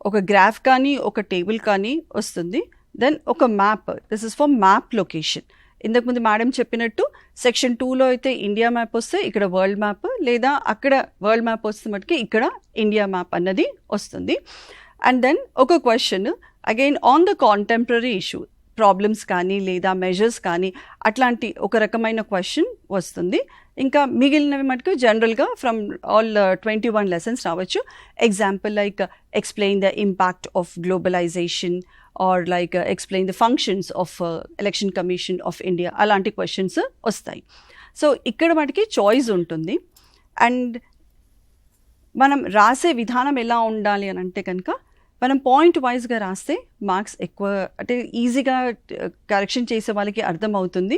ఒక గ్రాఫ్ కానీ ఒక టేబుల్ కానీ వస్తుంది, దెన్ ఒక map, this is for map location. ఇంతకుముందు మేడం చెప్పినట్టు సెక్షన్ 2లో అయితే ఇండియా మ్యాప్ వస్తే ఇక్కడ వరల్డ్ మ్యాప్, లేదా అక్కడ వరల్డ్ మ్యాప్ వస్తే మటుకి ఇక్కడ ఇండియా మ్యాప్ అన్నది వస్తుంది. అండ్ దెన్ ఒక question again on the contemporary issue, problems కానీ లేదా మెజర్స్ కానీ అట్లాంటి ఒక రకమైన క్వశ్చన్ వస్తుంది. ఇంకా మిగిలినవి మటుకు జనరల్గా ఫ్రమ్ ఆల్ 21 లెసన్స్ రావచ్చు. Example like explain the impact of globalisation or like explain the functions of election commission of India, అలాంటి క్వశ్చన్స్ వస్తాయి. సో ఇక్కడ మటుకి చాయిస్ ఉంటుంది. అండ్ మనం రాసే విధానం ఎలా ఉండాలి అని అంటే కనుక మనం పాయింట్ వైజ్గా రాస్తే మార్క్స్ ఎక్కువ, అంటే ఈజీగా కరెక్షన్ చేసే వాళ్ళకి అర్థమవుతుంది.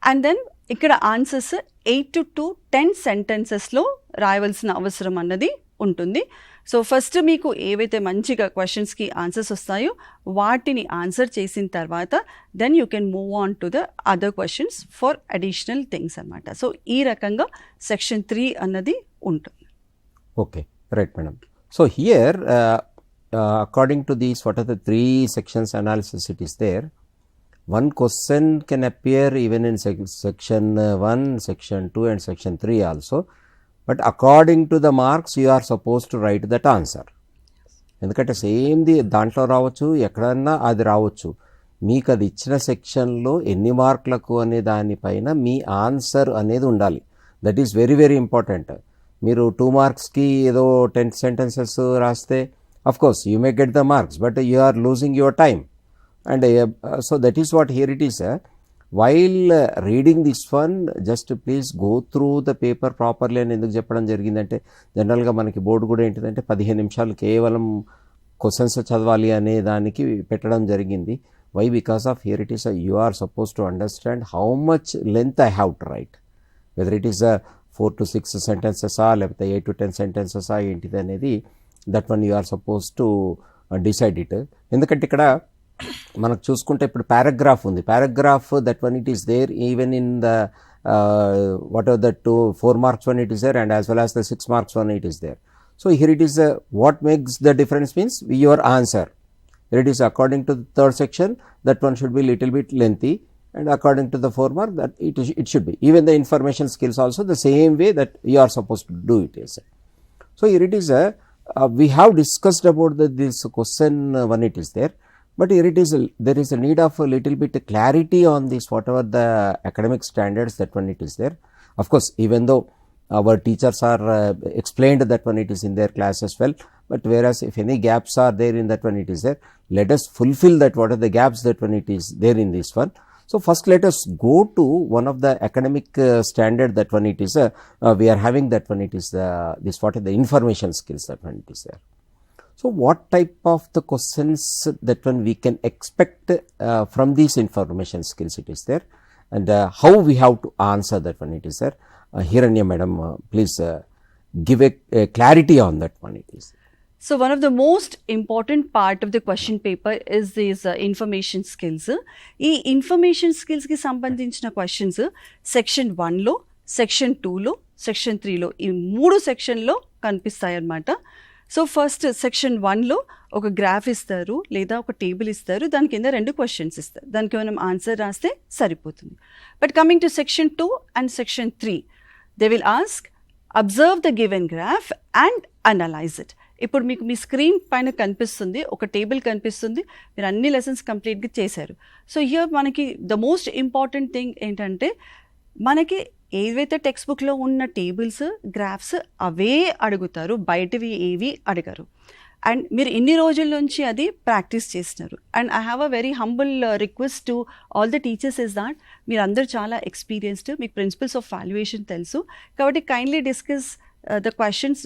అండ్ దెన్ ఇక్కడ ఆన్సర్స్ 8 to 10 సెంటెన్సెస్లో రాయవలసిన అవసరం అన్నది ఉంటుంది. సో ఫస్ట్ మీకు ఏవైతే మంచిగా క్వశ్చన్స్కి ఆన్సర్స్ వస్తాయో వాటిని ఆన్సర్ చేసిన తర్వాత then you can move on to the other questions for additional things అన్నమాట. సో ఈ రకంగా సెక్షన్ 3 అన్నది ఉంటుంది. Okay, right, madam. So here, according to these, what are the 3 sections analysis it is there, one question can appear even in section 1, section 2 and section 3 also, but according to the marks you are supposed to write that answer. ఎందుకంటే సేమ్ది దాంట్లో రావచ్చు, ఎక్కడన్నా అది రావచ్చు. మీకు అది ఇచ్చిన సెక్షన్లో ఎన్ని మార్కులకు అనే దానిపైన మీ ఆన్సర్ అనేది ఉండాలి. That is very very important. మీరు 2 మార్క్స్కి ఏదో 10 సెంటెన్సెస్ రాస్తే of course you may get the marks, but you are losing your time. And so that is what here it is. While reading this one just please go through the paper properly అని ఎందుకు చెప్పడం జరిగిందంటే, జనరల్గా మనకి board కూడా ఏంటిదంటే 15 నిమిషాలు కేవలం క్వశ్చన్స్ చదవాలి అనే దానికి పెట్టడం జరిగింది. Why? Because of here it is you are suppose to understand how much length I have to write, whether it is 4 to 6 సెంటెన్సెసా లేకపోతే 8 to 10 సెంటెన్సెసా ఏంటిది అనేది that one you are suppose to decide it. ఎందుకంటే ఇక్కడ మనకు చూసుకుంటే ఇప్పుడు పారాగ్రాఫ్ ఉంది, paragraph that one it is there even in the whatever that 4 marks one it is there and as well as the 6 marks one it is there. So here it is what makes the difference means your answer. It is according to the 3rd section that one should be little bit lengthy, and according to the 4 mark that it should be. Even the information skills also the same way that you are supposed to do it. Yes. So here it is we have discussed about this question when it is there, but here it is there is a need of a little bit clarity on this whatever the academic standards that when it is there. Of course, even though our teachers are explained that when it is in their class as well, but whereas if any gaps are there in that when it is there, let us fulfill that what are the gaps that when it is there in this one. So first let us go to one of the academic standard that one it is we are having that one it is this what are the information skills that one it is there. So what type of the questions that one we can expect from these information skills it is there, and how we have to answer that one it is there. Hiranya madam, please give a clarity on that one it is. So one of the most important part of the question paper is these information skills. ఈ information స్కిల్స్కి సంబంధించిన questions section 1లో, section 2లో, section 3లో ఈ 3 సెక్షన్లో కనిపిస్తాయి అన్నమాట. So first section 1లో ఒక graph ఇస్తారు లేదా ఒక టేబుల్ ఇస్తారు, దాని కింద 2 క్వశ్చన్స్ ఇస్తారు, దానికి మనం ఆన్సర్ రాస్తే సరిపోతుంది. But coming to section 2 and section 3, they will ask observe the given graph and analyse it. ఇప్పుడు మీకు మీ స్క్రీన్ పైన కనిపిస్తుంది, ఒక టేబుల్ కనిపిస్తుంది, మీరు అన్ని లెసన్స్ కంప్లీట్గా చేశారు. సో హియర్ మనకి ద మోస్ట్ ఇంపార్టెంట్ థింగ్ ఏంటంటే, మనకి ఏవైతే టెక్స్ట్ బుక్లో ఉన్న టేబుల్స్, గ్రాఫ్స్ అవే అడుగుతారు, బయటవి ఏవి అడగరు. అండ్ మీరు ఇన్ని రోజుల నుంచి అది ప్రాక్టీస్ చేస్తున్నారు. And I have a very humble request to all the teachers is that మీరు అందరూ చాలా ఎక్స్పీరియన్స్డ్, మీకు ప్రిన్సిపల్స్ ఆఫ్ వాల్యుయేషన్ తెలుసు, కాబట్టి kindly discuss the questions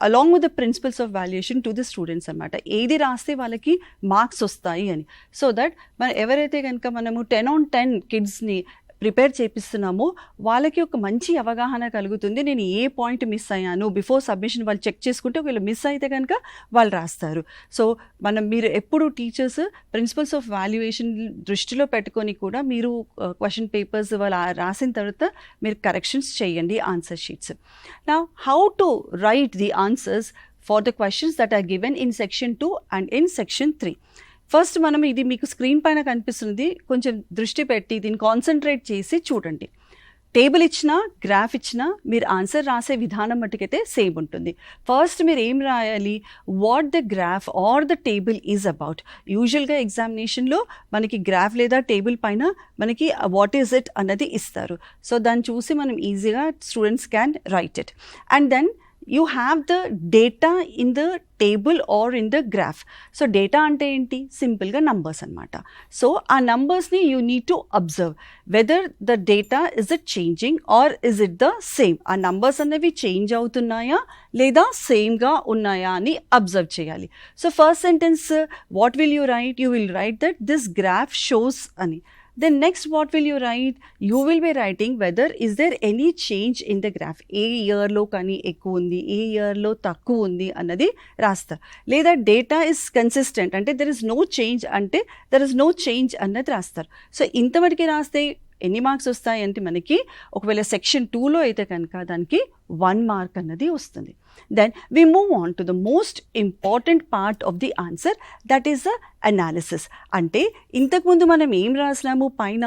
along with the principles of valuation to the students అన్నమాట. ఏది రాస్తే వాళ్ళకి మార్క్స్ వస్తాయి అని. సో దట్ మనం ఎవరైతే కనుక మనము 10 on 10 కిడ్స్ని ప్రిపేర్ చేపిస్తున్నామో వాళ్ళకి ఒక మంచి అవగాహన కలుగుతుంది. నేను ఏ పాయింట్ మిస్ అయ్యాను బిఫోర్ సబ్మిషన్ వాళ్ళు చెక్ చేసుకుంటే ఒకవేళ మిస్ అయితే కనుక వాళ్ళు రాస్తారు. సో మీరు ఎప్పుడు టీచర్స్ ప్రిన్సిపల్స్ ఆఫ్ వాల్యుయేషన్ దృష్టిలో పెట్టుకొని కూడా మీరు క్వశ్చన్ పేపర్స్ వాళ్ళు రాసిన తర్వాత మీరు కరెక్షన్స్ చేయండి answer sheets. Now how to right the answers for the questions that are given in section 2 and in section 3. First మనం ఇది మీకు స్క్రీన్ పైన కనిపిస్తుంది, కొంచెం దృష్టి పెట్టి దీన్ని కాన్సన్ట్రేట్ చేసి చూడండి. టేబుల్ ఇచ్చినా గ్రాఫ్ ఇచ్చినా మీరు ఆన్సర్ రాసే విధానం మట్టుకైతే సేమ్ ఉంటుంది. ఫస్ట్ మీరు ఏం రాయాలి, what the graph or the table is about. యూజువల్గా ఎగ్జామినేషన్లో మనకి గ్రాఫ్ లేదా టేబుల్ పైన మనకి వాట్ ఈజ్ ఇట్ అన్నది ఇస్తారు. సో దాన్ని చూసి మనం ఈజీగా students can write it. And then you have the data in the table or in the graph. So data ante enti simple ga numbers anamata. So our numbers ni you need to observe whether the data is it changing or is it the same. Our numbers అనేవి change అవుతున్నాయా లేదా same గా ఉన్నాయా అని observe చేయాలి. So first sentence what will you write? You will write that this graph shows ani. Then next what will you write? You will be writing whether is there any change in the graph. ఏ ఇయర్లో కానీ ఎక్కువ ఉంది, ఏ ఇయర్లో తక్కువ ఉంది అన్నది రాస్తారు. లేదా డేటా ఇస్ కన్సిస్టెంట్ అంటే దెర్ ఇస్ నో చేంజ్ అంటే దెర్ ఇస్ నో చేంజ్ అన్నది రాస్తారు. సో ఇంతవరకు రాస్తే ఎన్ని మార్క్స్ వస్తాయి అంటే మనకి ఒకవేళ సెక్షన్ 2లో అయితే కనుక దానికి 1 మార్క్ అన్నది వస్తుంది. Then we move on to the most important part of the answer, that is the analysis. అంటే ఇంతకుముందు మనం ఏం రాసినాము, పైన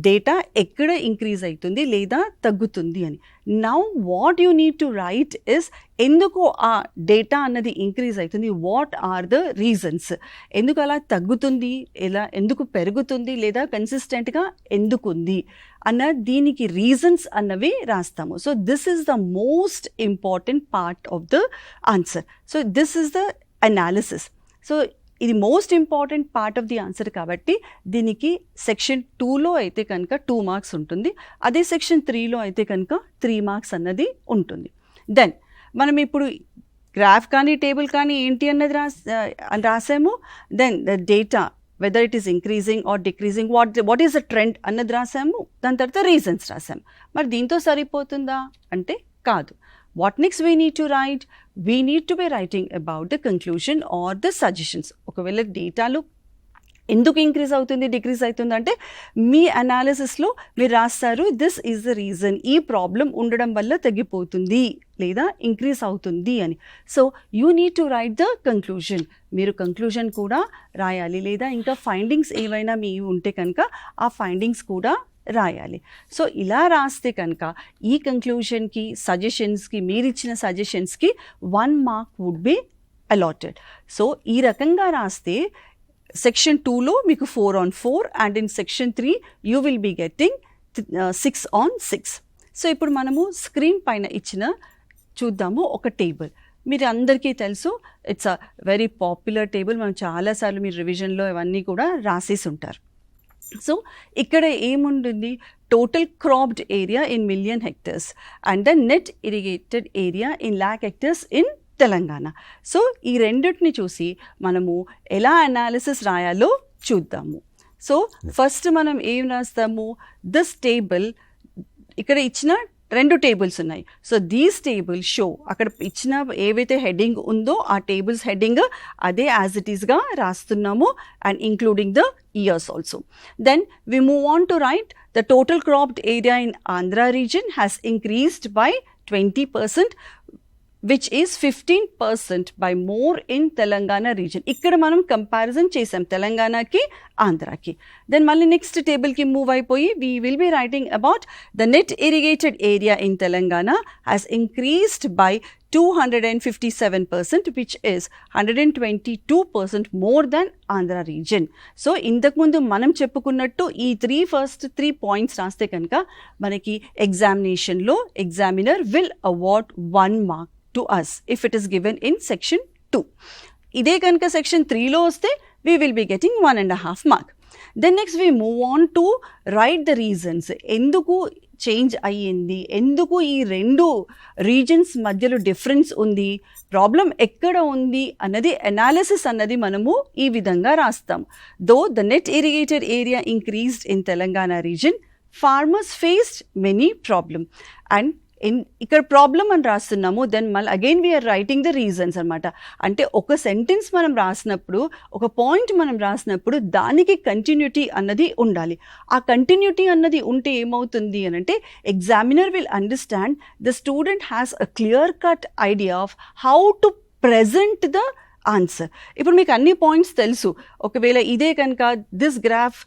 డేటా ఎక్కడ ఇంక్రీజ్ అవుతుంది లేదా తగ్గుతుంది అని. Now what you need to right is ఎందుకు ఆ డేటా అన్నది ఇంక్రీజ్ అవుతుంది, వాట్ ఆర్ ద రీజన్స్, ఎందుకు అలా తగ్గుతుంది, ఎందుకు పెరుగుతుంది లేదా కన్సిస్టెంట్గా ఎందుకు ఉంది అన్న దీనికి రీజన్స్ అన్నవి రాస్తాము. So this is the most important part of the answer. So this is the analysis. So ఇది most important part of the answer కాబట్టి దీనికి సెక్షన్ 2లో అయితే కనుక 2 మార్క్స్ ఉంటుంది, అదే సెక్షన్ 3లో అయితే కనుక 3 మార్క్స్ అన్నది ఉంటుంది. దెన్ మనం ఇప్పుడు గ్రాఫ్ కానీ టేబుల్ కానీ ఏంటి అన్నది రాసాము. Then the data whether it is increasing or decreasing, what is the trend అన్నది రాసాము. దాని తర్వాత రీజన్స్ రాసాము. మరి దీంతో సరిపోతుందా అంటే కాదు. What next we need to write, we need to be writing about the conclusion or the suggestions. ఒకవేళ డేటాలు ఎందుకు ఇంక్రీజ్ అవుతుంది డిక్రీజ్ అవుతుంది అంటే మీ అనాలిసిస్లో మీరు రాస్తారు దిస్ ఈజ్ ద రీజన్, ఈ ప్రాబ్లం ఉండడం వల్ల తగ్గిపోతుంది లేదా ఇంక్రీజ్ అవుతుంది అని. So you need to write the conclusion. మీరు కంక్లూజన్ కూడా రాయాలి, లేదా ఇంకా ఫైండింగ్స్ ఏవైనా మీ ఉంటే కనుక ఆ ఫైండింగ్స్ కూడా రాయాలి. సో ఇలా రాస్తే కనుక ఈ కంక్లూజన్కి సజెషన్స్కి మీరిచ్చిన సజెషన్స్కి 1 mark would be allotted. So ఈ రకంగా రాస్తే సెక్షన్ 2లో మీకు 4 on 4 and in section 3 you will be getting 6 on 6. So ఇప్పుడు మనము స్క్రీన్ పైన ఇచ్చిన చూద్దాము ఒక టేబుల్. మీరు అందరికీ తెలుసు, it's a very popular table. మనం చాలాసార్లు మీరు రివిజన్లో ఇవన్నీ కూడా రాసేసి ఉంటారు. సో ఇక్కడ ఏముంటుంది, total cropped area in million hectares and the net irrigated area in lakh hectares in Telangana. So ఈ రెండింటిని చూసి మనము ఎలా అనాలిసిస్ రాయాలో చూద్దాము. సో ఫస్ట్ మనం ఏం రాస్తాము, దిస్ టేబుల్, ఇక్కడ ఇచ్చిన 2 టేబుల్స్ ఉన్నాయి. సో దీస్ టేబుల్ షో, అక్కడ ఇచ్చిన ఏవైతే హెడ్డింగ్ ఉందో ఆ టేబుల్స్ హెడ్డింగ్ అదే యాజ్ ఇట్ ఈస్గా రాస్తున్నాము and including the years also. Then we move on to write the total cropped area in Andhra region has increased by 20%, which is 15% by more in Telangana region. ఇక్కడ మనం comparison చేసాం తెలంగాణకి ఆంధ్రాకి. Then మళ్ళీ next టేబుల్కి move అయిపోయి we will be writing about the net irrigated area in Telangana has increased by 257%, which is 122% more than Andhra region. So ఇంతకుముందు మనం చెప్పుకున్నట్టు ఈ ఫస్ట్ 3 పాయింట్స్ రాస్తే కనుక మనకి ఎగ్జామినేషన్లో examiner will award 1 mark to us if it is given in section 2. ఇదే కనుక సెక్షన్ 3లో వస్తే we will be getting 1.5 mark. Then next we move on to write the reasons. ఎందుకు చేంజ్ అయ్యింది, ఎందుకు ఈ 2 రీజన్స్ మధ్యలో డిఫరెన్స్ ఉంది, ప్రాబ్లం ఎక్కడ ఉంది అన్నది అనాలిసిస్ అన్నది మనము ఈ విధంగా రాస్తాం. Though the net irrigated area increased in Telangana region, farmers faced many problem. And ఇక్కడ ప్రాబ్లం అని రాస్తున్నాము. దెన్ మళ్ళీ again we are writing the reasons అనమాట. అంటే ఒక సెంటెన్స్ మనం రాసినప్పుడు, ఒక పాయింట్ మనం రాసినప్పుడు దానికి కంటిన్యూటీ అన్నది ఉండాలి. ఆ కంటిన్యూటీ అన్నది ఉంటే ఏమవుతుంది అని అంటే examiner will understand the student has a clear cut idea of how to present the answer. ఇప్పుడు మీకు అన్ని పాయింట్స్ తెలుసు. ఒకవేళ ఇదే కనుక this graph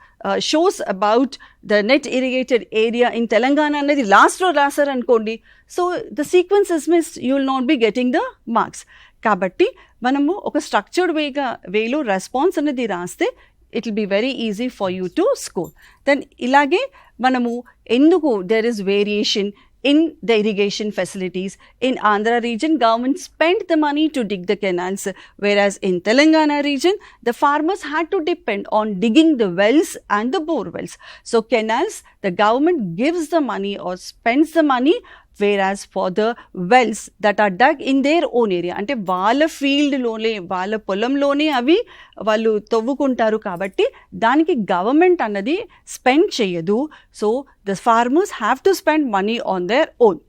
shows about the net irrigated area in Telangana అనేది లాస్ట్లో రాశారు అనుకోండి, so the sequence is missed, you will not be getting the marks. కాబట్టి మనము ఒక స్ట్రక్చర్డ్ వేలో రెస్పాన్స్ అనేది రాస్తే it will be very easy for you to score. Then ఇలాగే మనము ఎందుకు there is variation in the irrigation facilities. In Andhra region, government spent the money to dig the canals, whereas in Telangana region, the farmers had to depend on digging the wells and the bore wells. So canals, the government gives the money or spends the money, whereas for the wells that are dug in their own area, అంటే వాళ్ళ ఫీల్డ్లోనే వాళ్ళ పొలంలోనే అవి వాళ్ళు తవ్వుకుంటారు కాబట్టి దానికి government అన్నది spend చేయదు. So the farmers have to spend money on their own.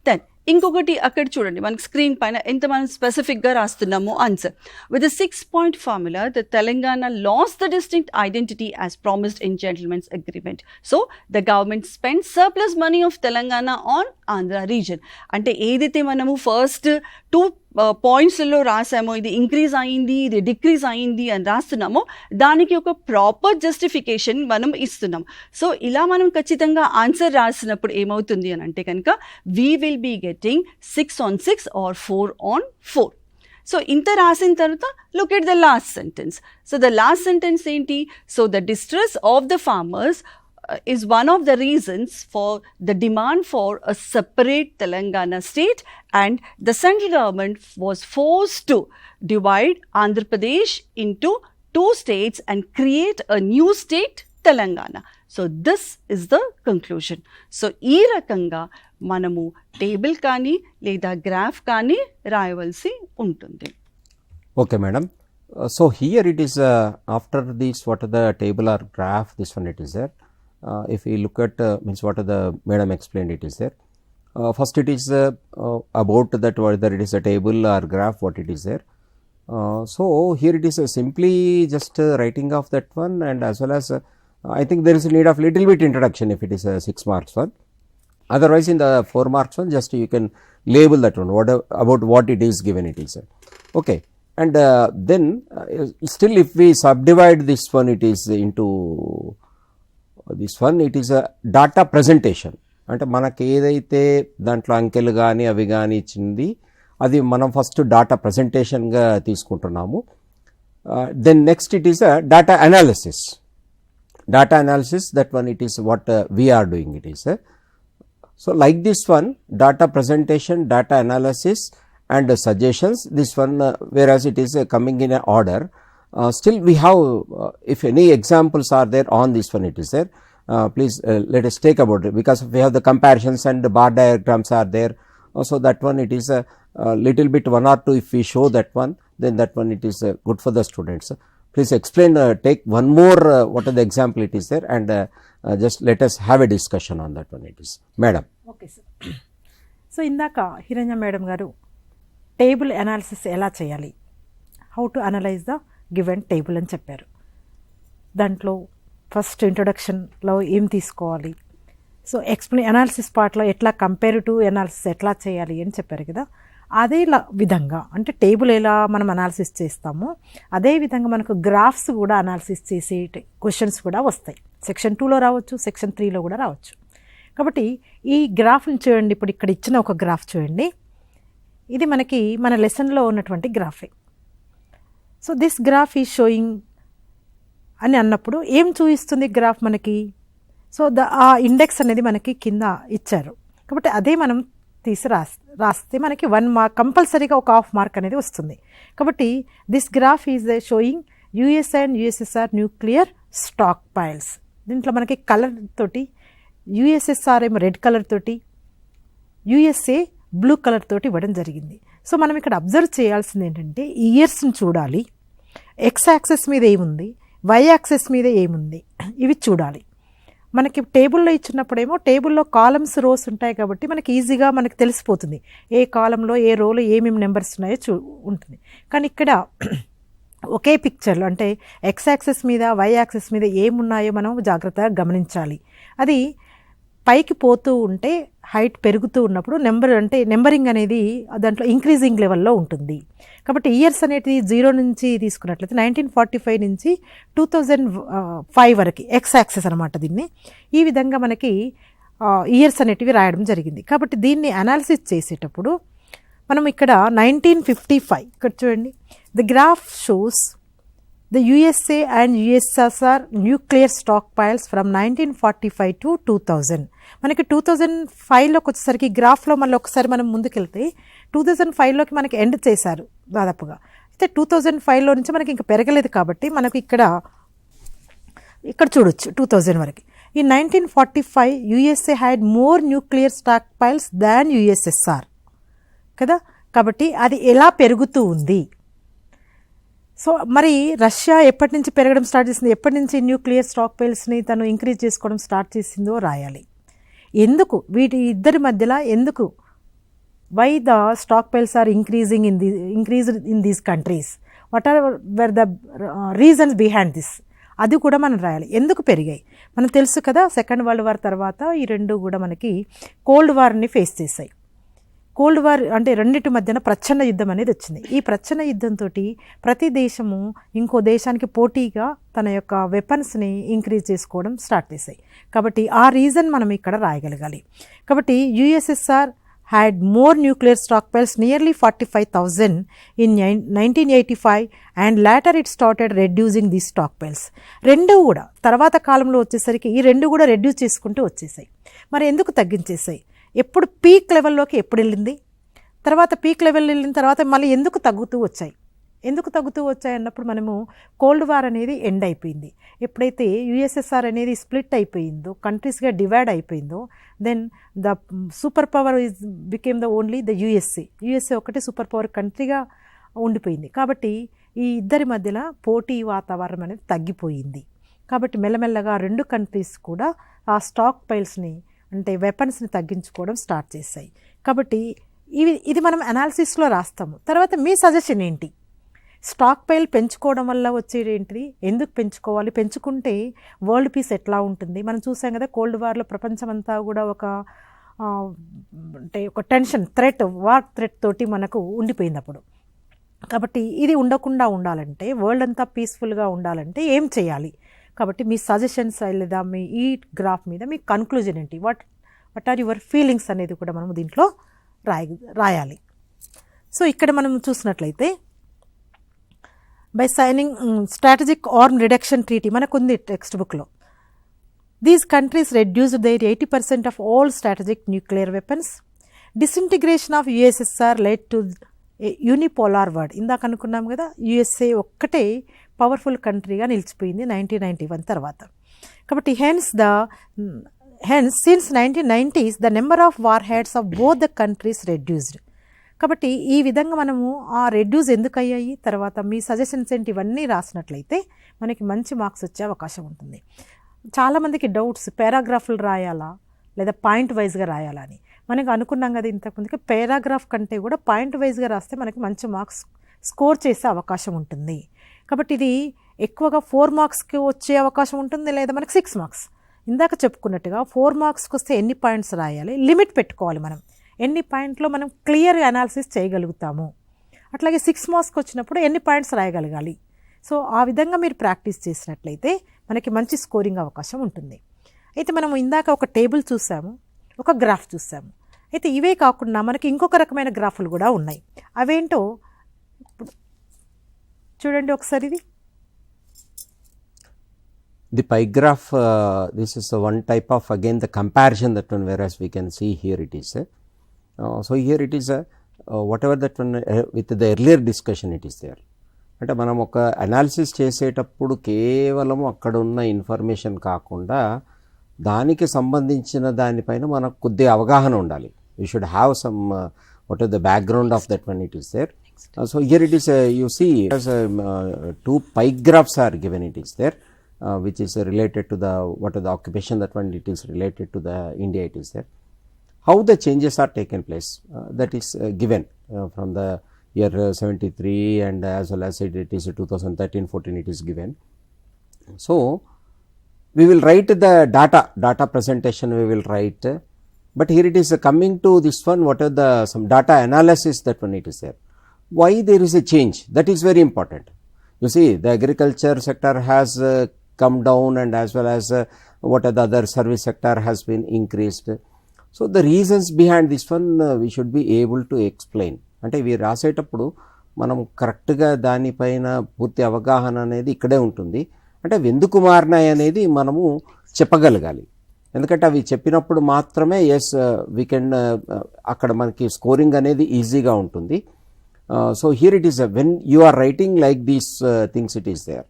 Then ఇంకొకటి అక్కడ చూడండి, మనకి స్క్రీన్ పైన ఎంత మనం స్పెసిఫిక్గా రాస్తున్నాము answer. With the 6-point formula, the Telangana last the distinct identity as promised in gentlemen's agreement. So the government spend surplus money of Telangana on Andhra reason. అంటే ఏదైతే మనము ఫస్ట్ 2 పాయింట్స్లలో రాసామో ఇది ఇంక్రీజ్ అయింది, ఇది డిక్రీజ్ అయింది అని రాస్తున్నామో దానికి ఒక ప్రాపర్ జస్టిఫికేషన్ మనం ఇస్తున్నాం. సో ఇలా మనం ఖచ్చితంగా ఆన్సర్ రాసినప్పుడు ఏమవుతుంది అని అంటే కనుక we will be getting 6 on 6 or 4 on 4. So ఇంత రాసిన తర్వాత look at the last sentence. So the last sentence ఏంటి? So the distress of the farmers is one of the reasons for the demand for a separate Telangana state, and the central government was forced to divide Andhra Pradesh into 2 states and create a new state, Telangana. So this is the conclusion. So ee rakanga manamu table కానీ లేదా graph కానీ రాయవలసి ఉంటుంది. Okay, madam. So here it is after this, what are the table or graph, this one it is there. If we look at means what are the madam explained, it is there. First it is about that whether it is a table or graph, what it is there. So here it is simply just writing of that one, and as well as I think there is a need of little bit introduction if it is a 6 marks one. Otherwise in the 4 marks one, just you can label that one about what it is given, it is okay. And then still if we subdivide this one, it is into this one, it is a data presentation. అంటే మనకు ఏదైతే దాంట్లో అంకెలు కానీ అవి కానీ ఇచ్చింది అది మనం ఫస్ట్ డాటా ప్రజెంటేషన్గా తీసుకుంటున్నాము. Then next it is a data analysis. Data analysis, that one it is what we are doing, it is. So like this one, data presentation, data analysis and suggestions, this one whereas it is coming in a order, still we have if any examples are there on this one, it is there. Please let us take about it, because we have the comparisons and the bar diagrams are there. So that one it is a little bit 1 or 2 if we show that one, then that one it is good for the students. Please explain, take one more what are the example it is there, and just let us have a discussion on that one, it is. Madam. Okay sir. So ఇందాక హిరణ్య madam గారు table analysis ఎలా చేయాలి, how to analyse the given table అని చెప్పారు. దాంట్లో first ఇంట్రొడక్షన్లో ఏం తీసుకోవాలి, సో అనాలిసిస్ పార్ట్లో ఎట్లా కంపారిటివ్ అనాలిసిస్ ఎట్లా చేయాలి అని చెప్పారు కదా. అదే విధంగా అంటే టేబుల్ ఎలా మనం అనాలిసిస్ చేస్తామో అదే విధంగా మనకు గ్రాఫ్స్ కూడా అనాలిసిస్ చేసే క్వశ్చన్స్ కూడా వస్తాయి. సెక్షన్ 2లో రావచ్చు, సెక్షన్ 3లో కూడా రావచ్చు. కాబట్టి ఈ గ్రాఫ్ని చూడండి, ఇప్పుడు ఇక్కడ ఇచ్చిన ఒక గ్రాఫ్ చూడండి, ఇది మనకి మన లెసన్లో ఉన్నటువంటి గ్రాఫే. So this graph is showing అని అన్నప్పుడు ఏం చూపిస్తుంది గ్రాఫ్ మనకి? సో ఆ ఇండెక్స్ అనేది మనకి కింద ఇచ్చారు కాబట్టి అదే మనం తీసి రాస్తే మనకి 1 మార్క్ కంపల్సరీగా ఒక ½ మార్క్ అనేది వస్తుంది. కాబట్టి this graph is sowing US and USSR nuclear stock piles. దీంట్లో మనకి కలర్ తోటి యుఎస్ఎస్ఆర్ ఏమో రెడ్ కలర్ తోటి, యుఎస్ఏ బ్లూ కలర్ తోటి ఇవ్వడం జరిగింది. సో మనం ఇక్కడ అబ్జర్వ్ చేయాల్సింది ఏంటంటే ఇయర్స్ని చూడాలి, ఎక్స్ యాక్సెస్ మీద ఏముంది, వై యాక్సెస్ మీద ఏముంది, ఇవి చూడాలి. మనకి టేబుల్లో ఇచ్చినప్పుడేమో టేబుల్లో కాలమ్స్ రోస్ ఉంటాయి కాబట్టి మనకి ఈజీగా మనకి తెలిసిపోతుంది ఏ కాలంలో ఏ రోలో ఏమేమి నెంబర్స్ ఉన్నాయో ఉంటుంది. కానీ ఇక్కడ ఒకే పిక్చర్లో అంటే ఎక్స్ యాక్సెస్ మీద వై యాక్సెస్ మీద ఏమున్నాయో మనం జాగ్రత్తగా గమనించాలి. అది పైకి పోతూ ఉంటే హైట్ పెరుగుతూ ఉన్నప్పుడు నెంబరింగ్ అనేది దాంట్లో ఇంక్రీజింగ్ లెవెల్లో ఉంటుంది. కాబట్టి ఇయర్స్ అనేది 0 నుంచి తీసుకున్నట్లయితే 1945 నుంచి 2005 వరకు ఎక్స్ యాక్సెస్ అనమాట దీన్ని. ఈ విధంగా మనకి ఇయర్స్ అనేటివి రాయడం జరిగింది. కాబట్టి దీన్ని అనాలిసిస్ చేసేటప్పుడు మనం ఇక్కడ 1955 ఇక్కడ చూడండి, the graph shows the USA and USSR nuclear stock piles from 1945 to 2000. మనకి 2005లోకి వచ్చేసరికి గ్రాఫ్లో మళ్ళీ ఒకసారి మనం ముందుకెళ్తే 2005లోకి మనకి ఎండ్ చేశారు దాదాపుగా. అయితే 2005లో నుంచి మనకి ఇంకా పెరగలేదు కాబట్టి మనకు ఇక్కడ చూడొచ్చు 2000 వరకు. ఈ 1945 USA had more nuclear stock piles than USSR కదా. కాబట్టి అది ఎలా పెరుగుతూ ఉంది. సో మరి రష్యా ఎప్పటి నుంచి పెరగడం స్టార్ట్ చేసింది, ఎప్పటి నుంచి న్యూక్లియర్ స్టాక్ పైల్స్ని తను ఇంక్రీజ్ చేసుకోవడం స్టార్ట్ చేసిందో రాయాలి. ఎందుకు వీటి ఇద్దరి మధ్యలో ఎందుకు why the stockpiles are increase in these countries, what are were the reasons behind this, అది కూడా మనం రాయాలి. ఎందుకు పెరిగాయి మనకు తెలుసు కదా. సెకండ్ వరల్డ్ వార్ తర్వాత ఈ రెండు కూడా మనకి కోల్డ్ వార్ని ఫేస్ చేశాయి. కోల్డ్ వార్ అంటే రెండింటి మధ్యన ప్రచ్ఛన్న యుద్ధం అనేది వచ్చింది. ఈ ప్రచ్ఛన్న యుద్ధంతో ప్రతి దేశము ఇంకో దేశానికి పోటీగా తన యొక్క వెపన్స్ని ఇంక్రీజ్ చేసుకోవడం స్టార్ట్ చేశాయి. కాబట్టి ఆ రీజన్ మనం ఇక్కడ రాయగలగాలి. కాబట్టి USSR had more nuclear stockpiles, nearly 45,000 in 1985, and later it started reducing these stockpiles. రెండు కూడా తర్వాత కాలంలో వచ్చేసరికి ఈ రెండు కూడా రెడ్యూస్ చేసుకుంటూ వచ్చేసాయి. మరి ఎందుకు తగ్గించేసాయి, ఎప్పుడు పీక్ లెవెల్లోకి ఎప్పుడు వెళ్ళింది, తర్వాత పీక్ లెవెల్ వెళ్ళిన తర్వాత మళ్ళీ ఎందుకు తగ్గుతూ వచ్చాయి అన్నప్పుడు మనము కోల్డ్ వార్ అనేది ఎండ్ అయిపోయింది. ఎప్పుడైతే USSR అనేది స్ప్లిట్ అయిపోయిందో, కంట్రీస్గా డివైడ్ అయిపోయిందో, then the superpower became the only the USA ఒకటి సూపర్ పవర్ కంట్రీగా ఉండిపోయింది. కాబట్టి ఈ ఇద్దరి మధ్యలో పోటీ వాతావరణం అనేది తగ్గిపోయింది. కాబట్టి మెల్లమెల్లగా రెండు కంట్రీస్ కూడా ఆ స్టాక్ పైల్స్ని అంటే వెపన్స్ని తగ్గించుకోవడం స్టార్ట్ చేశాయి. కాబట్టి ఇది మనం అనాలిసిస్లో రాస్తాము. తర్వాత మీ సజెషన్ ఏంటి, స్టాక్ పైల్ పెంచుకోవడం వల్ల వచ్చేది ఏంటిది, ఎందుకు పెంచుకోవాలి, పెంచుకుంటే వరల్డ్ పీస్ ఎట్లా ఉంటుంది. మనం చూసాం కదా కోల్డ్ వార్లో ప్రపంచం అంతా కూడా అంటే ఒక టెన్షన్ వార్ థ్రెట్ తోటి మనకు ఉండిపోయింది అప్పుడు. కాబట్టి ఇది ఉండకుండా ఉండాలంటే, వరల్డ్ అంతా పీస్ఫుల్గా ఉండాలంటే ఏం చేయాలి. కాబట్టి మీ సజెషన్స్ లేదా మీ ఈ గ్రాఫ్ మీద మీ కన్క్లూజన్ ఏంటి, వాట్ ఆర్ యువర్ ఫీలింగ్స్ అనేది కూడా మనం దీంట్లో రాయాలి. సో ఇక్కడ మనం చూసినట్లయితే by signing strategic arm reduction treaty మనకుంది టెక్స్ట్ బుక్లో. These countries reduced their 80% of all strategic nuclear weapons. Disintegration of USSR led to unipolar world. ఇందాక అనుకున్నాం కదా USA ఒక్కటే పవర్ఫుల్ కంట్రీగా నిలిచిపోయింది 1991 తర్వాత. కాబట్టి since 1990s the number of war heads of both the countries reduced. కాబట్టి ఈ విధంగా మనము ఆ రెడ్యూస్ ఎందుకు అయ్యాయి, తర్వాత మీ సజెషన్స్ ఏంటి, ఇవన్నీ రాసినట్లయితే మనకి మంచి మార్క్స్ వచ్చే అవకాశం ఉంటుంది. చాలామందికి డౌట్స్ పారాగ్రాఫ్లు రాయాలా లేదా పాయింట్ వైజ్గా రాయాలా అని. మనకు అనుకున్నాం కదా ఇంతకుముందుకి, పారాగ్రాఫ్ కంటే కూడా పాయింట్ వైజ్గా రాస్తే మనకి మంచి మార్క్స్ స్కోర్ చేసే అవకాశం ఉంటుంది. కాబట్టి ఇది ఎక్కువగా 4 మార్క్స్కి వచ్చే అవకాశం ఉంటుంది, లేదా మనకి 6 మార్క్స్. ఇందాక చెప్పుకున్నట్టుగా 4 మార్క్స్కి వస్తే ఎన్ని పాయింట్స్ రాయాలి, లిమిట్ పెట్టుకోవాలి మనం, ఎన్ని పాయింట్లో మనం క్లియర్ అనాలిసిస్ చేయగలుగుతాము. అట్లాగే 6 మార్క్స్కి వచ్చినప్పుడు ఎన్ని పాయింట్స్ రాయగలగాలి. సో ఆ విధంగా మీరు ప్రాక్టీస్ చేసినట్లయితే మనకి మంచి స్కోరింగ్ అవకాశం ఉంటుంది. అయితే మనం ఇందాక ఒక టేబుల్ చూసాము, ఒక గ్రాఫ్ చూసాము. అయితే ఇవే కాకుండా మనకి ఇంకొక రకమైన గ్రాఫ్లు కూడా ఉన్నాయి. అవేంటో చూడండి ఒకసారి. ఇది the pie graph, this is one type of again the comparison that one, whereas we can see here it is so here it is whatever that one with the earlier discussion it is there. అంటే మనం ఒక analysis చేసేటప్పుడు కేవలం అక్కడ ఉన్న information కాకుండా దానికి సంబంధించిన దానిపైన మనకు కొద్దిగా అవగాహన ఉండాలి. we should have some what is the background of that one it is there. So here it is you see as 2 pie graphs are given it is there. Which is related to the what are the occupation that one it is related to the India it is there. How the changes are taken place that is given from the year 73 and as well as it is 2013-14 it is given. So we will write the data presentation we will write, but here it is coming to this one, what are the some data analysis, that one it is there. Why there is a change, that is very important. You see, the agriculture sector has come down, and as well as what are the other service sector has been increased. So the reasons behind this one we should be able to explain. అంటే ఇవి రాసేటప్పుడు మనం కరెక్ట్గా దానిపైన పూర్తి అవగాహన అనేది ఇక్కడే ఉంటుంది. అంటే అవి ఎందుకు మారినాయి అనేది మనము చెప్పగలగాలి. ఎందుకంటే అవి చెప్పినప్పుడు మాత్రమే ఎస్ వీ కెన్ అక్కడ మనకి స్కోరింగ్ అనేది ఈజీగా ఉంటుంది. So here it is when you are writing like these things it is there.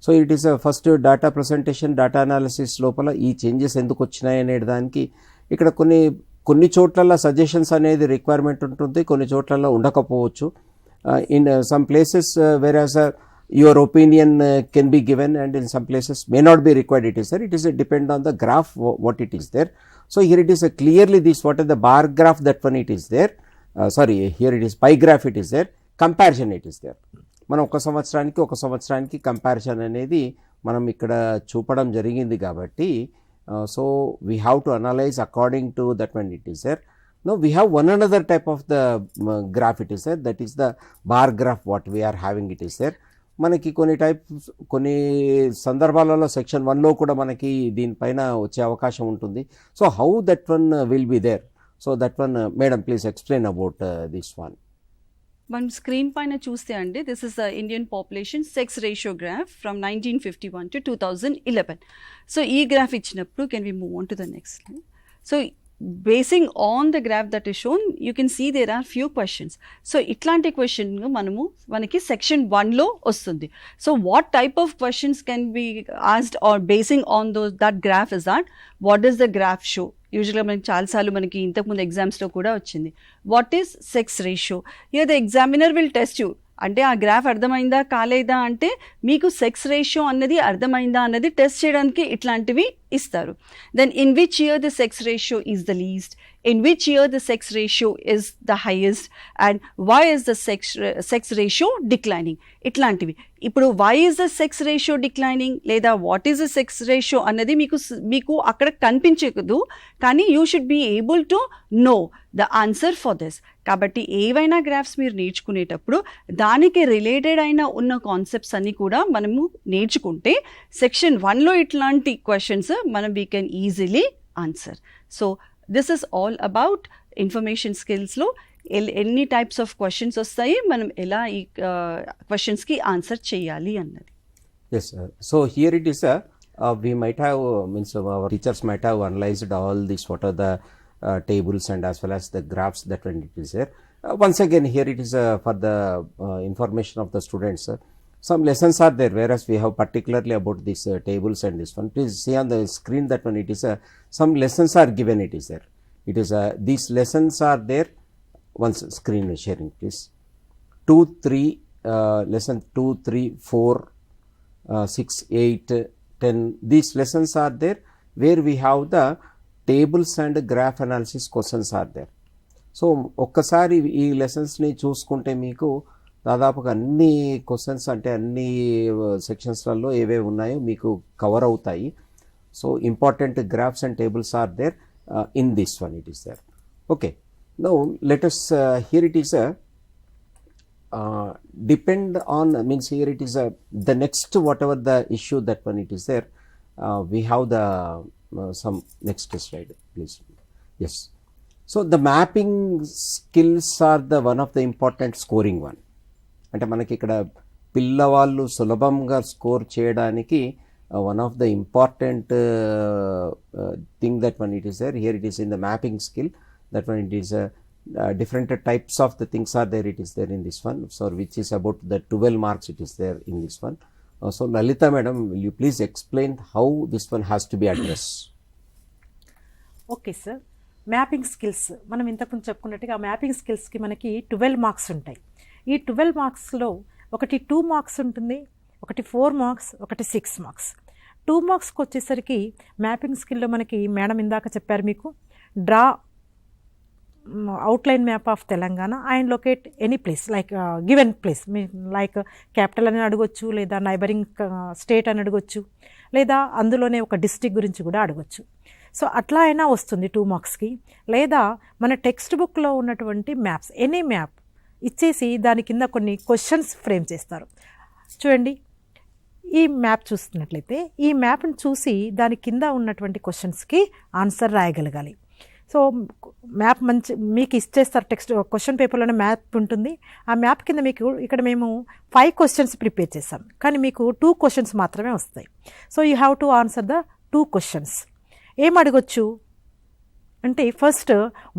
So it is first data presentation, data analysis లోపల ఈ చేంజెస్ ఎందుకు వచ్చినాయి అనే దానికి ఇక్కడ కొన్ని చోట్ల సజెషన్స్ అనేది రిక్వైర్మెంట్ ఉంటుంది, కొన్ని చోట్ల ఉండకపోవచ్చు. In some places వేరాస్ your opinion can be given, and in some places may not be required, it is there. It is depend on the graph what it is there. So here it is clearly this, what is the bar graph, that one it is there. Sorry, here it is pie graph it is there, comparison it is there. మనం ఒక సంవత్సరానికి comparison అనేది మనం ఇక్కడ చూపడం జరిగింది కాబట్టి so we have to analyse according to that one it is there. Now we have one another type of the graph it is there, that is the bar graph what we are having it is there. మనకి కొన్ని సందర్భాలలో section 1లో కూడా మనకి దీనిపైన వచ్చే అవకాశం ఉంటుంది. So how that one will be there, so that one madam please explain about this one. మనం స్క్రీన్ పైన చూస్తే అండి, this is the Indian population sex ratio graph from 1951 to 2011. So ఈ గ్రాఫ్ ఇచ్చినప్పుడు can we move on to the next slide. So basing on the graph that is shown, you can see there are few questions. So itlanti question manaki section 1 lo ostundi. So what type of questions can be asked, or basing on that graph is that, what does the graph show? Usually manaki chaala saalu manaki intaku mundu exams lo kuda vachindi, what is sex ratio. Here the examiner will test you, అంటే ఆ graph అర్థమైందా కాలేదా అంటే మీకు sex ratio అన్నది అర్థమైందా అన్నది test చేయడానికి ఇట్లాంటివి ఇస్తారు. Then in which year the sex ratio is the least, in which year the sex ratio is the highest, and why is the sex ratio declining, ఇట్లాంటివి. ఇప్పుడు why is the sex ratio declining లేదా what is the sex ratio అన్నది మీకు అక్కడ కనిపించదు, కానీ you should be able to know the answer for this. కాబట్టి ఏవైనా గ్రాఫ్స్ మీరు నేర్చుకునేటప్పుడు దానికి రిలేటెడ్ అయిన ఉన్న కాన్సెప్ట్స్ అన్నీ కూడా మనము నేర్చుకుంటే సెక్షన్ 1లో ఇట్లాంటి క్వశ్చన్స్ మనం we can easily answer. So this is all about information స్కిల్స్లో ఎన్ని టైప్స్ ఆఫ్ క్వశ్చన్స్ వస్తాయి, మనం ఎలా ఈ క్వశ్చన్స్కి ఆన్సర్ చేయాలి అన్నది. Yes sir. So here it is we might have means our teachers might have analyzed all this, what are the tables and as well as the graphs that when it is there. Once again here it is for the information of the students. Some lessons are there, whereas we have particularly about these tables and this one. Please see on the screen that when it is some lessons are given it is there. It is these lessons are there. Once screen sharing please. 2, 3 lesson 2, 3, 4, 6, 8, 10. These lessons are there where we have the tables and graph analysis questions are there. So ఒక్కసారి ఈ లెసన్స్ని చూసుకుంటే మీకు దాదాపుగా అన్ని questions అంటే అన్ని సెక్షన్స్లలో ఏవే ఉన్నాయో మీకు కవర్ అవుతాయి. So important graphs and tables are there in this one it is there. Okay, now let us here it is depend on, means here it is the next whatever the issue that one it is there, we have the some next slide please. Yes, so the mapping skills are the one of the important scoring one. అంటే మనకి ఇక్కడ పిల్లవాళ్ళు సులభంగా score చేయడానికి one of the important thing that one it is there. Here it is in the mapping skill, that one it is different types of the things are there, it is there in this one. So which is about the 12 marks it is there in this one. So Lalita madam, will you please explain how this one has to be addressed? Okay sir, mapping skills మనం ఇంతకుముందు చెప్పుకున్నట్టుగా mapping స్కిల్స్కి మనకి 12 marks ఉంటాయి. ఈ 12 మార్క్స్లో ఒకటి 2 marks ఉంటుంది, ఒకటి 4 marks, ఒకటి 6 మార్క్స్. 2 మార్క్స్కి వచ్చేసరికి మ్యాపింగ్ స్కిల్లో మనకి మేడం ఇందాక చెప్పారు మీకు draw outline map of Telangana and locate any place like given place like capital అని అడగొచ్చు, లేదా నైబరింగ్ స్టేట్ అని అడగొచ్చు, లేదా అందులోనే ఒక డిస్ట్రిక్ట్ గురించి కూడా అడగొచ్చు. సో అట్లా అయినా వస్తుంది 2 మార్క్స్కి. లేదా మన టెక్స్ట్ బుక్లో ఉన్నటువంటి మ్యాప్స్ ఎనీ మ్యాప్ ఇచ్చేసి దాని కింద కొన్ని క్వశ్చన్స్ ఫ్రేమ్ చేస్తారు. చూడండి, ఈ మ్యాప్ చూస్తున్నట్లయితే ఈ మ్యాప్ని చూసి దాని కింద ఉన్నటువంటి క్వశ్చన్స్కి ఆన్సర్ రాయగలగాలి. సో మ్యాప్ మీకు ఇచ్చేస్తారు, టెక్స్ట్ క్వశ్చన్ పేపర్లోనే మ్యాప్ ఉంటుంది. ఆ మ్యాప్ కింద మీకు ఇక్కడ మేము 5 క్వశ్చన్స్ ప్రిపేర్ చేస్తాం, కానీ మీకు 2 క్వశ్చన్స్ మాత్రమే వస్తాయి. So you have to answer the 2 questions. ఏం అడగొచ్చు అంటే, first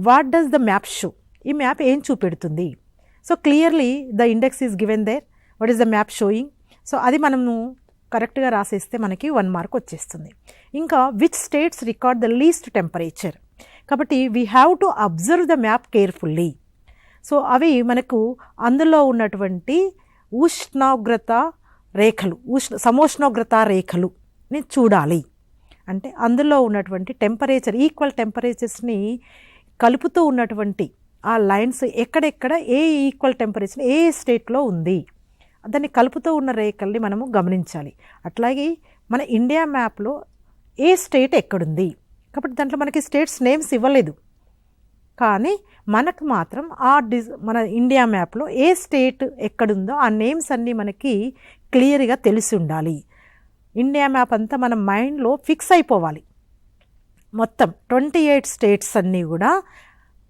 what does the map show, ఈ మ్యాప్ ఏం చూపెడుతుంది. So clearly the index is given there, what is the map showing. So అది మనము కరెక్ట్గా రాసేస్తే మనకి 1 మార్క్ వచ్చేస్తుంది. ఇంకా which states record the least temperature, కాబట్టి we have to observe the map carefully. So అవి మనకు అందులో ఉన్నటువంటి ఉష్ణోగ్రత రేఖలు, సమోష్ణోగ్రత రేఖలుని చూడాలి. అంటే అందులో ఉన్నటువంటి టెంపరేచర్, ఈక్వల్ టెంపరేచర్స్ని కలుపుతూ ఉన్నటువంటి ఆ లైన్స్ ఎక్కడెక్కడ ఏ ఈక్వల్ టెంపరేచర్ ఏ స్టేట్లో ఉంది, దాన్ని కలుపుతూ ఉన్న రేఖల్ని మనము గమనించాలి. అట్లాగే మన ఇండియా మ్యాప్లో ఏ స్టేట్ ఎక్కడుంది, కాబట్టి దాంట్లో మనకి స్టేట్స్ నేమ్స్ ఇవ్వలేదు, కానీ మనకు మాత్రం మన ఇండియా మ్యాప్లో ఏ స్టేట్ ఎక్కడుందో ఆ నేమ్స్ అన్నీ మనకి క్లియర్గా తెలిసి ఉండాలి. ఇండియా మ్యాప్ అంతా మన మైండ్లో ఫిక్స్ అయిపోవాలి. మొత్తం 28 స్టేట్స్ అన్నీ కూడా,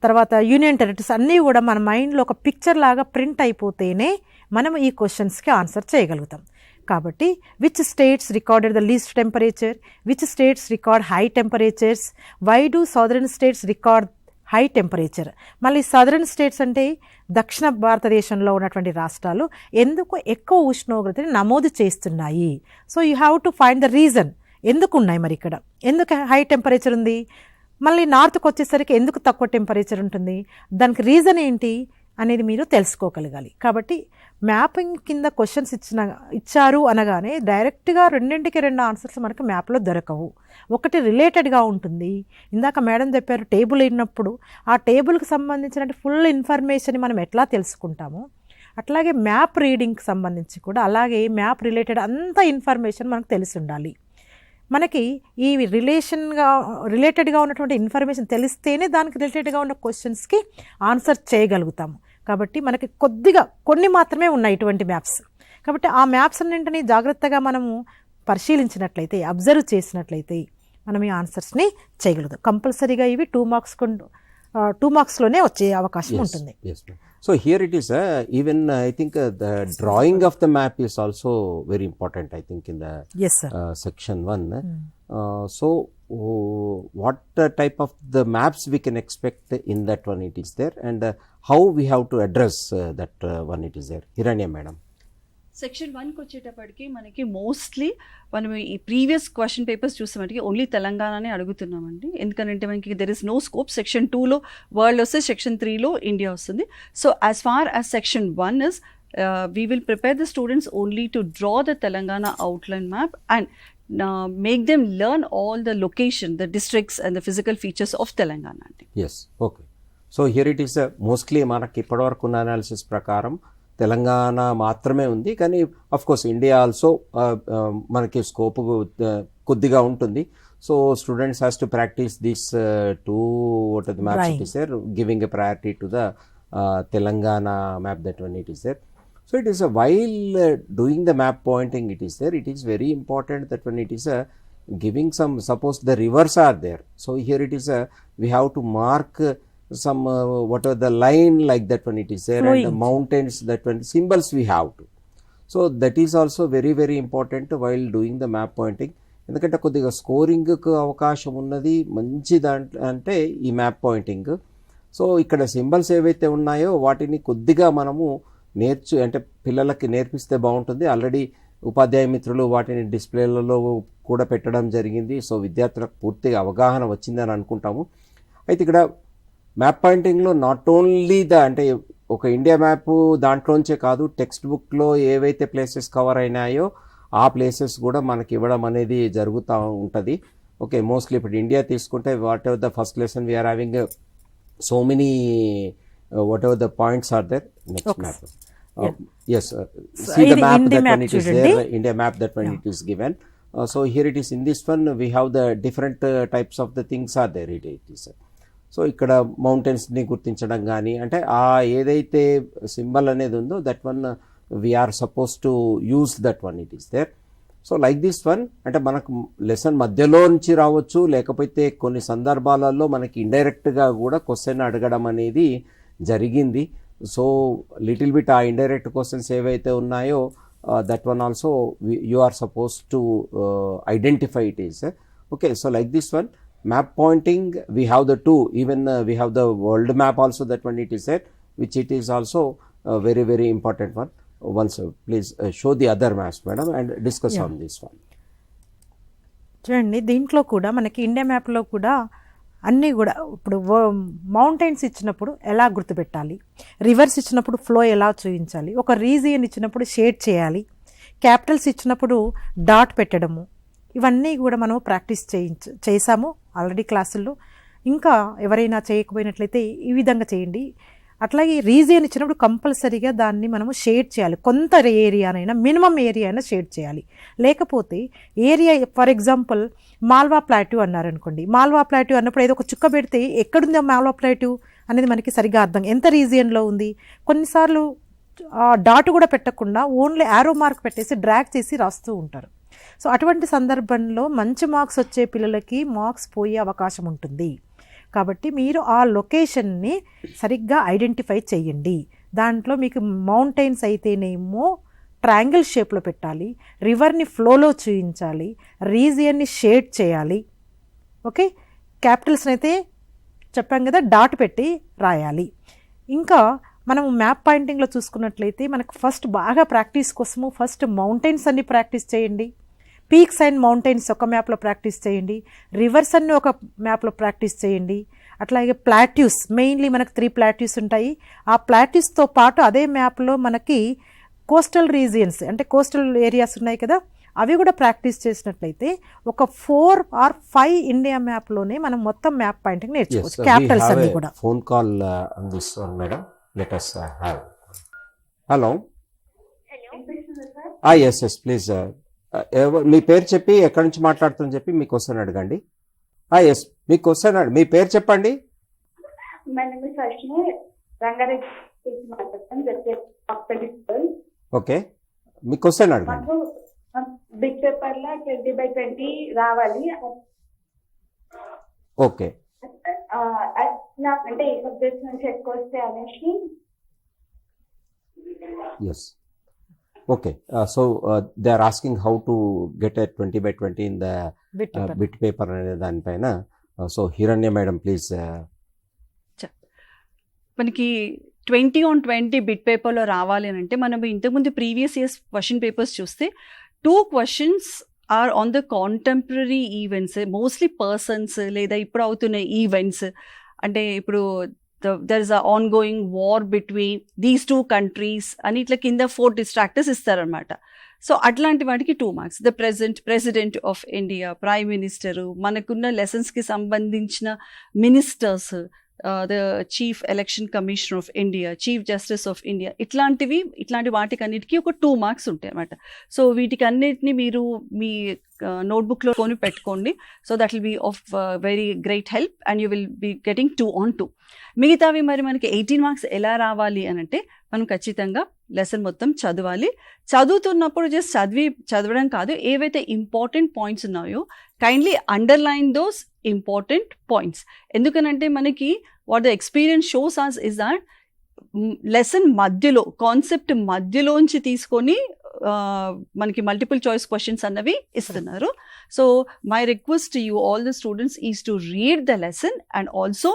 తర్వాత యూనియన్ టెరిటరీస్ అన్నీ కూడా మన మైండ్లో ఒక పిక్చర్ లాగా ప్రింట్ అయిపోతేనే మనం ఈ క్వశ్చన్స్కి ఆన్సర్ చేయగలుగుతాం. కాబట్టి which states recorded the least temperature, which states record high temperatures, why do southern states record high temperature. మళ్ళీ సదరన్ స్టేట్స్ అంటే దక్షిణ భారతదేశంలో ఉన్నటువంటి రాష్ట్రాలు ఎందుకు ఎక్కువ ఉష్ణోగ్రతని నమోదు చేస్తున్నాయి. So you have to find the reason, ఎందుకు ఉన్నాయి మరి ఇక్కడ, ఎందుకు హై టెంపరేచర్ ఉంది, మళ్ళీ నార్త్కి వచ్చేసరికి ఎందుకు తక్కువ టెంపరేచర్ ఉంటుంది, దానికి రీజన్ ఏంటి అనేది మీరు తెలుసుకోగలగాలి. కాబట్టి మ్యాపింగ్ కింద క్వశ్చన్స్ ఇచ్చారు అనగానే డైరెక్ట్గా 2 ఆన్సర్స్ మనకు మ్యాప్లో దొరకవు. ఒకటి రిలేటెడ్గా ఉంటుంది. ఇందాక మేడం చెప్పారు టేబుల్ అయినప్పుడు ఆ టేబుల్కి సంబంధించిన ఫుల్ ఇన్ఫర్మేషన్ మనం ఎట్లా తెలుసుకుంటామో, అట్లాగే మ్యాప్ రీడింగ్కి సంబంధించి కూడా అలాగే మ్యాప్ రిలేటెడ్ అంత ఇన్ఫర్మేషన్ మనకు తెలిసి ఉండాలి. మనకి ఈ రిలేటెడ్గా ఉన్నటువంటి ఇన్ఫర్మేషన్ తెలిస్తేనే దానికి రిలేటెడ్గా ఉన్న క్వశ్చన్స్కి ఆన్సర్ చేయగలుగుతాము. కాబట్టి మనకి కొన్ని మాత్రమే ఉన్నాయి ఇటువంటి మ్యాప్స్. కాబట్టి ఆ మ్యాప్స్ అన్నింటినీ జాగ్రత్తగా మనము పరిశీలించినట్లయితే, అబ్జర్వ్ చేసినట్లయితే మనం ఈ ఆన్సర్స్ని చేయగలుగుతాం. కంపల్సరీగా ఇవి 2 మార్క్స్లోనే వచ్చే అవకాశం ఉంటుంది. So here it is, even I think the drawing of the map is also very important, I think, in the section 1. So what type of the maps we can expect in that one it is there, and how we have to address that one it is there. Hiranya madam. Section 1కి వచ్చేటప్పటికి మనకి mostly మనం ఈ previous question papers చూసామంటే only తెలంగాణనే అడుగుతున్నామండి. ఎందుకంటే మనకి there is no scope. Section 2లో వరల్డ్ వస్తే సెక్షన్ 3లో ఇండియా వస్తుంది. So as far as section 1 is we will prepare the students only to draw the Telangana outline map and make them learn all the location, the districts and the physical features of Telangana. Yes, okay. So here it is, mostly మనకి ఇప్పటివరకు ఉన్న analysis ప్రకారం తెలంగాణ మాత్రమే ఉంది, కానీ of course India also మనకి scope కొద్దిగా ఉంటుంది. So students has to practise this too what are the maps it is there, giving a priority to the Telangana map that one it is there. So it is while doing the map pointing it is there, it is very important that when it is giving some, suppose the rivers are there, so here it is we have to mark some whatever the line like that when it is there, flowing, and the mountains, that one symbols we have to. So that is also very very important while doing the map pointing. ఎందుకంటే కొద్దిగా స్కోరింగ్కు అవకాశం ఉన్నది మంచి దాంట్లో అంటే ఈ map pointing. So ఇక్కడ symbols ఏవైతే ఉన్నాయో వాటిని కొద్దిగా మనము అంటే పిల్లలకి నేర్పిస్తే బాగుంటుంది. ఆల్రెడీ ఉపాధ్యాయ మిత్రులు వాటిని డిస్ప్లేలలో కూడా పెట్టడం జరిగింది. సో విద్యార్థులకు పూర్తిగా అవగాహన వచ్చిందని అనుకుంటాము. అయితే ఇక్కడ మ్యాప్ పాయింటింగ్లో నాట్ ఓన్లీ అంటే ఒక ఇండియా మ్యాప్ దాంట్లోంచే కాదు, టెక్స్ట్ బుక్లో ఏవైతే ప్లేసెస్ కవర్ అయినాయో ఆ ప్లేసెస్ కూడా మనకి ఇవ్వడం అనేది జరుగుతూ ఉంటుంది. ఓకే, మోస్ట్లీ ఇప్పుడు ఇండియా తీసుకుంటే whatever the first lesson we are having so many whatever the points are there. Next Okay. map. Yeah. Yes, So, see the ఇది map India that map when it is చూడండి. there, India map that when Yeah. it is given. So here it is in this one, we have the different types of the things are there. It is. So ఇక్కడ మౌంటైన్స్ని గుర్తించడం కానీ, అంటే ఆ ఏదైతే symbol అనేది ఉందో that one we are suppose to use that one, it is there. So like this one, అంటే మనకు లెసన్ మధ్యలో నుంచి రావచ్చు, లేకపోతే కొన్ని సందర్భాలలో మనకి ఇండైరెక్ట్గా కూడా క్వశ్చన్ అడగడం అనేది జరిగింది. So little bit uh indirect questions ఏవైతే ఉన్నాయో that one also you are suppose to identify it is. Okay, so like this one map pointing, we have the two, even we have the world map also, that one it is there, which it is also a very very important one. Once please show the other maps madam and discuss on this one. చూడండి, దీంట్లో కూడా మనకి India మ్యాప్లో కూడా అన్నీ కూడా ఇప్పుడు mountains ఇచ్చినప్పుడు ఎలా గుర్తుపెట్టాలి, రివర్స్ ఇచ్చినప్పుడు ఫ్లో ఎలా చూపించాలి, ఒక రీజియన్ ఇచ్చినప్పుడు షేడ్ చేయాలి, క్యాపిటల్స్ ఇచ్చినప్పుడు డాట్ పెట్టడము, ఇవన్నీ కూడా మనం ప్రాక్టీస్ చేసాము ఆల్రెడీ క్లాసుల్లో. ఇంకా ఎవరైనా చేయకపోయినట్లయితే ఈ విధంగా చేయండి. అట్లాగే రీజియన్ ఇచ్చినప్పుడు కంపల్సరీగా దాన్ని మనము షేడ్ చేయాలి. కొంత ఏరియానైనా, మినిమం ఏరియా అయినా షేడ్ చేయాలి. లేకపోతే area, for example Malwa plateau అన్నారనుకోండి, మాల్వా ప్లాట్యూ అన్నప్పుడు ఏదో ఒక చుక్క పెడితే ఎక్కడుంది మాల్వా ప్లాట్యూ అనేది మనకి సరిగ్గా అర్థం, ఎంత రీజియన్లో ఉంది. కొన్నిసార్లు డాట్ కూడా పెట్టకుండా ఓన్లీ యారో మార్క్ పెట్టేసి డ్రాగ్ చేసి రాస్తూ ఉంటారు. సో అటువంటి సందర్భంలో మంచి మార్క్స్ వచ్చే పిల్లలకి మార్క్స్ పోయే అవకాశం ఉంటుంది. కాబట్టి మీరు ఆ లొకేషన్ని సరిగ్గా ఐడెంటిఫై చేయండి. దాంట్లో మీకు మౌంటైన్స్ అయితేనేమో ట్రయాంగిల్ షేప్లో పెట్టాలి, రివర్ని ఫ్లోలో చూపించాలి, రీజియన్ని షేడ్ చేయాలి. ఓకే, క్యాపిటల్స్ని అయితే చెప్పాం కదా డాట్ పెట్టి రాయాలి. ఇంకా మనము మ్యాప్ పాయింటింగ్లో చూసుకున్నట్లయితే మనకు ఫస్ట్ బాగా ప్రాక్టీస్ కోసము ఫస్ట్ మౌంటైన్స్ అన్ని ప్రాక్టీస్ చేయండి, పీక్స్ అండ్ మౌంటైన్స్ ఒక మ్యాప్లో ప్రాక్టీస్ చేయండి, రివర్స్ అన్ని ఒక మ్యాప్లో ప్రాక్టీస్ చేయండి. అట్లాగే ప్లాట్యూస్, మెయిన్లీ మనకు 3 ప్లాట్యూస్ ఉంటాయి. ఆ ప్లాట్యూస్తో పాటు అదే మ్యాప్లో మనకి కోస్టల్ రీజియన్స్ అంటే కోస్టల్ ఏరియాస్ ఉన్నాయి కదా, అవి కూడా ప్రాక్టీస్ చేసినట్లయితే ఒక 4 or 5 ఇండియా మ్యాప్లోనే మనం మొత్తం మ్యాప్ పాయింటింగ్ నేర్చుకోవచ్చు. క్యాపిటల్స్ అన్ని కూడా. Phone call on this one madam, let us have. Hello. Yes yes please, మీ పేరు చెప్పి ఎక్కడి నుంచి మాట్లాడుతుందని చెప్పి మీ క్వశ్చన్ అడగండి. ఎస్, మీ క్వశ్చన్ మీ పేరు చెప్పండి. ఓకే, మీ క్వశ్చన్ అడగండి. బిగ్ పేపర్ లో 20/20 రావాలి. ఓకే, అంటే ఏ సబ్జెక్ట్ నుంచి ఎక్కువ వస్తే అనేసి. Yes, okay, so they are asking how to get a 20/20 in the bit paper అనే దానిపైన. సో హిరణ్య మేడం ప్లీజ్. మనకి 20/20 బిట్ పేపర్లో రావాలి అని అంటే మనం ఇంతకుముందు ప్రీవియస్ ఇయర్స్ క్వశ్చన్ పేపర్స్ చూస్తే 2 questions are on the contemporary events, mostly persons లేదా ఇప్పుడు అవుతున్న ఈవెంట్స్. అంటే ఇప్పుడు there is a ongoing war between these 2 countries అని ఇట్లా కింద 4 డిస్ట్రాక్టర్స్ ఇస్తారనమాట. సో అట్లాంటి వాటికి 2 marks. The president of India, prime minister, మనకున్న లెసన్స్కి సంబంధించిన ministers, the chief election commissioner of India, chief justice of India, ఇట్లాంటి వాటికన్నిటికీ ఒక 2 మార్క్స్ ఉంటాయి అన్నమాట. సో వీటికన్నిటిని మీరు మీ నోట్బుక్లో కొని పెట్టుకోండి. So that will be of very great help and you will be getting 2/2. మిగతావి మరి మనకి 18 మార్క్స్ ఎలా రావాలి అని అంటే మనం ఖచ్చితంగా లెసన్ మొత్తం చదవాలి. చదువుతున్నప్పుడు జస్ట్ చదవడం కాదు, ఏవైతే ఇంపార్టెంట్ పాయింట్స్ ఉన్నాయో kindly underline those important points. ఎందుకనంటే మనకి what the experience shows us is that lesson మధ్యలో, కాన్సెప్ట్ మధ్యలోంచి తీసుకొని మనకి మల్టిపుల్ చాయిస్ క్వశ్చన్స్ అన్నవి ఇస్తున్నారు. So my request to you all the students is to read the lesson and also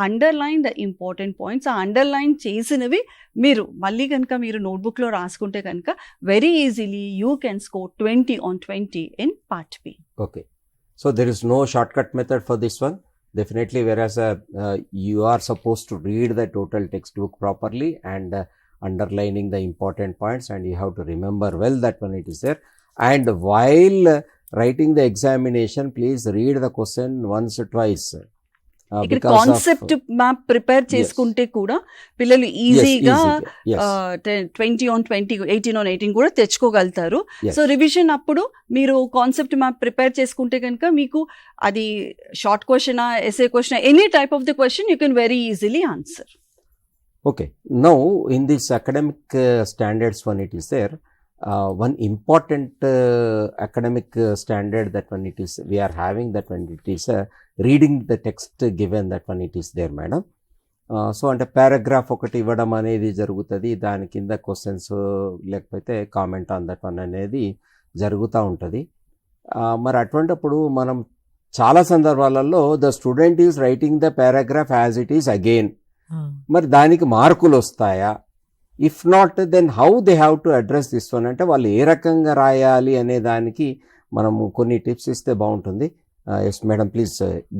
underline the important points. ఆ underline చేసినవి మీరు మళ్ళీ కనుక మీరు నోట్బుక్లో రాసుకుంటే కనుక very easily you can score 20/20 in part B. Okay, so there is no short cut method for this one. Definitely, whereas you are supposed to read the total textbook properly and underlining the important points, and you have to remember well that when it is there. And while writing the examination, please read the question once or twice. ఇక్కడ because of- concept map prepare చేసుకుంటే కూడా పిల్లలు Yes, ఈజీగా yes. 18 కూడా తెచ్చుకోగలుగుతారు. Yes. So revision అప్పుడు మీరు concept map prepare చేసుకుంటే కనుక మీకు అది short question SA question any type of the question you can very easily answer. Okay. Now, in this academic standards, when it is there, one important academic standard that when it is we are having, that when it is reading the text given, that when it is there, madam. So అంటే paragraph ఒకటి ఇవ్వడం అనేది జరుగుతుంది, దాని కింద questions లేకపోతే comment on that one అనేది జరుగుతూ ఉంటుంది. మరి అటువంటిప్పుడు మనం చాలా సందర్భాలలో the student is writing the paragraph as it is again, మరి దానికి మార్కులు వస్తాయా? If not then how they have to address this one, అంటే వాళ్ళు ఏ రకంగా రాయాలి అనే దానికి మనము కొన్ని టిప్స్ ఇస్తే బాగుంటుంది. Yes madam, please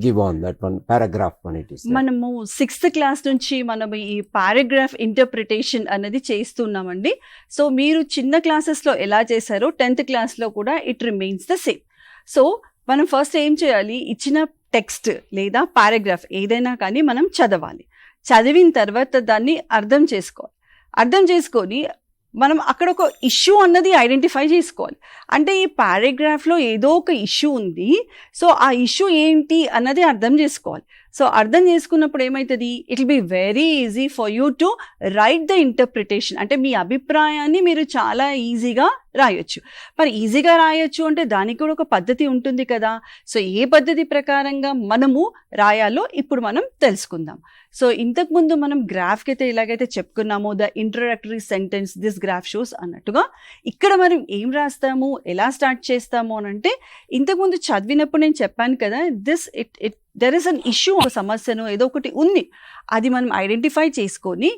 give on that one paragraph one it is. మనము 6th క్లాస్ నుంచి మనం ఈ పారాగ్రాఫ్ ఇంటర్ప్రిటేషన్ అనేది చేస్తున్నామండి. సో మీరు చిన్న క్లాసెస్లో ఎలా చేశారో 10th క్లాస్లో కూడా it remains the same. So మనం ఫస్ట్ ఏం చేయాలి, ఇచ్చిన టెక్స్ట్ లేదా పారాగ్రాఫ్ ఏదైనా కానీ మనం చదవాలి. చదివిన తర్వాత దాన్ని అర్థం చేసుకోవాలి. అర్థం చేసుకొని మనం అక్కడ ఒక ఇష్యూ అన్నది ఐడెంటిఫై చేసుకోవాలి. అంటే ఈ పారాగ్రాఫ్లో ఏదో ఒక ఇష్యూ ఉంది, సో ఆ ఇష్యూ ఏంటి అన్నది అర్థం చేసుకోవాలి. సో అర్థం చేసుకున్నప్పుడు ఏమవుతుంది, it will be very easy for you to write the interpretation. అంటే మీ అభిప్రాయాన్ని మీరు చాలా ఈజీగా రాయొచ్చు. మరి ఈజీగా రాయొచ్చు అంటే దానికి కూడా ఒక పద్ధతి ఉంటుంది కదా. సో ఏ పద్ధతి ప్రకారంగా మనము రాయాలో ఇప్పుడు మనం తెలుసుకుందాం. సో ఇంతకుముందు మనం గ్రాఫ్కి అయితే ఎలాగైతే చెప్పుకున్నామో the introductory sentence this graph shows అన్నట్టుగా, ఇక్కడ మనం ఏం రాస్తాము, ఎలా స్టార్ట్ చేస్తాము అని అంటే, ఇంతకుముందు చదివినప్పుడు నేను చెప్పాను కదా, దెర్ ఇస్ అన్ ఇష్యూ, ఒక సమస్యను ఏదో ఒకటి ఉంది, అది మనం ఐడెంటిఫై చేసుకొని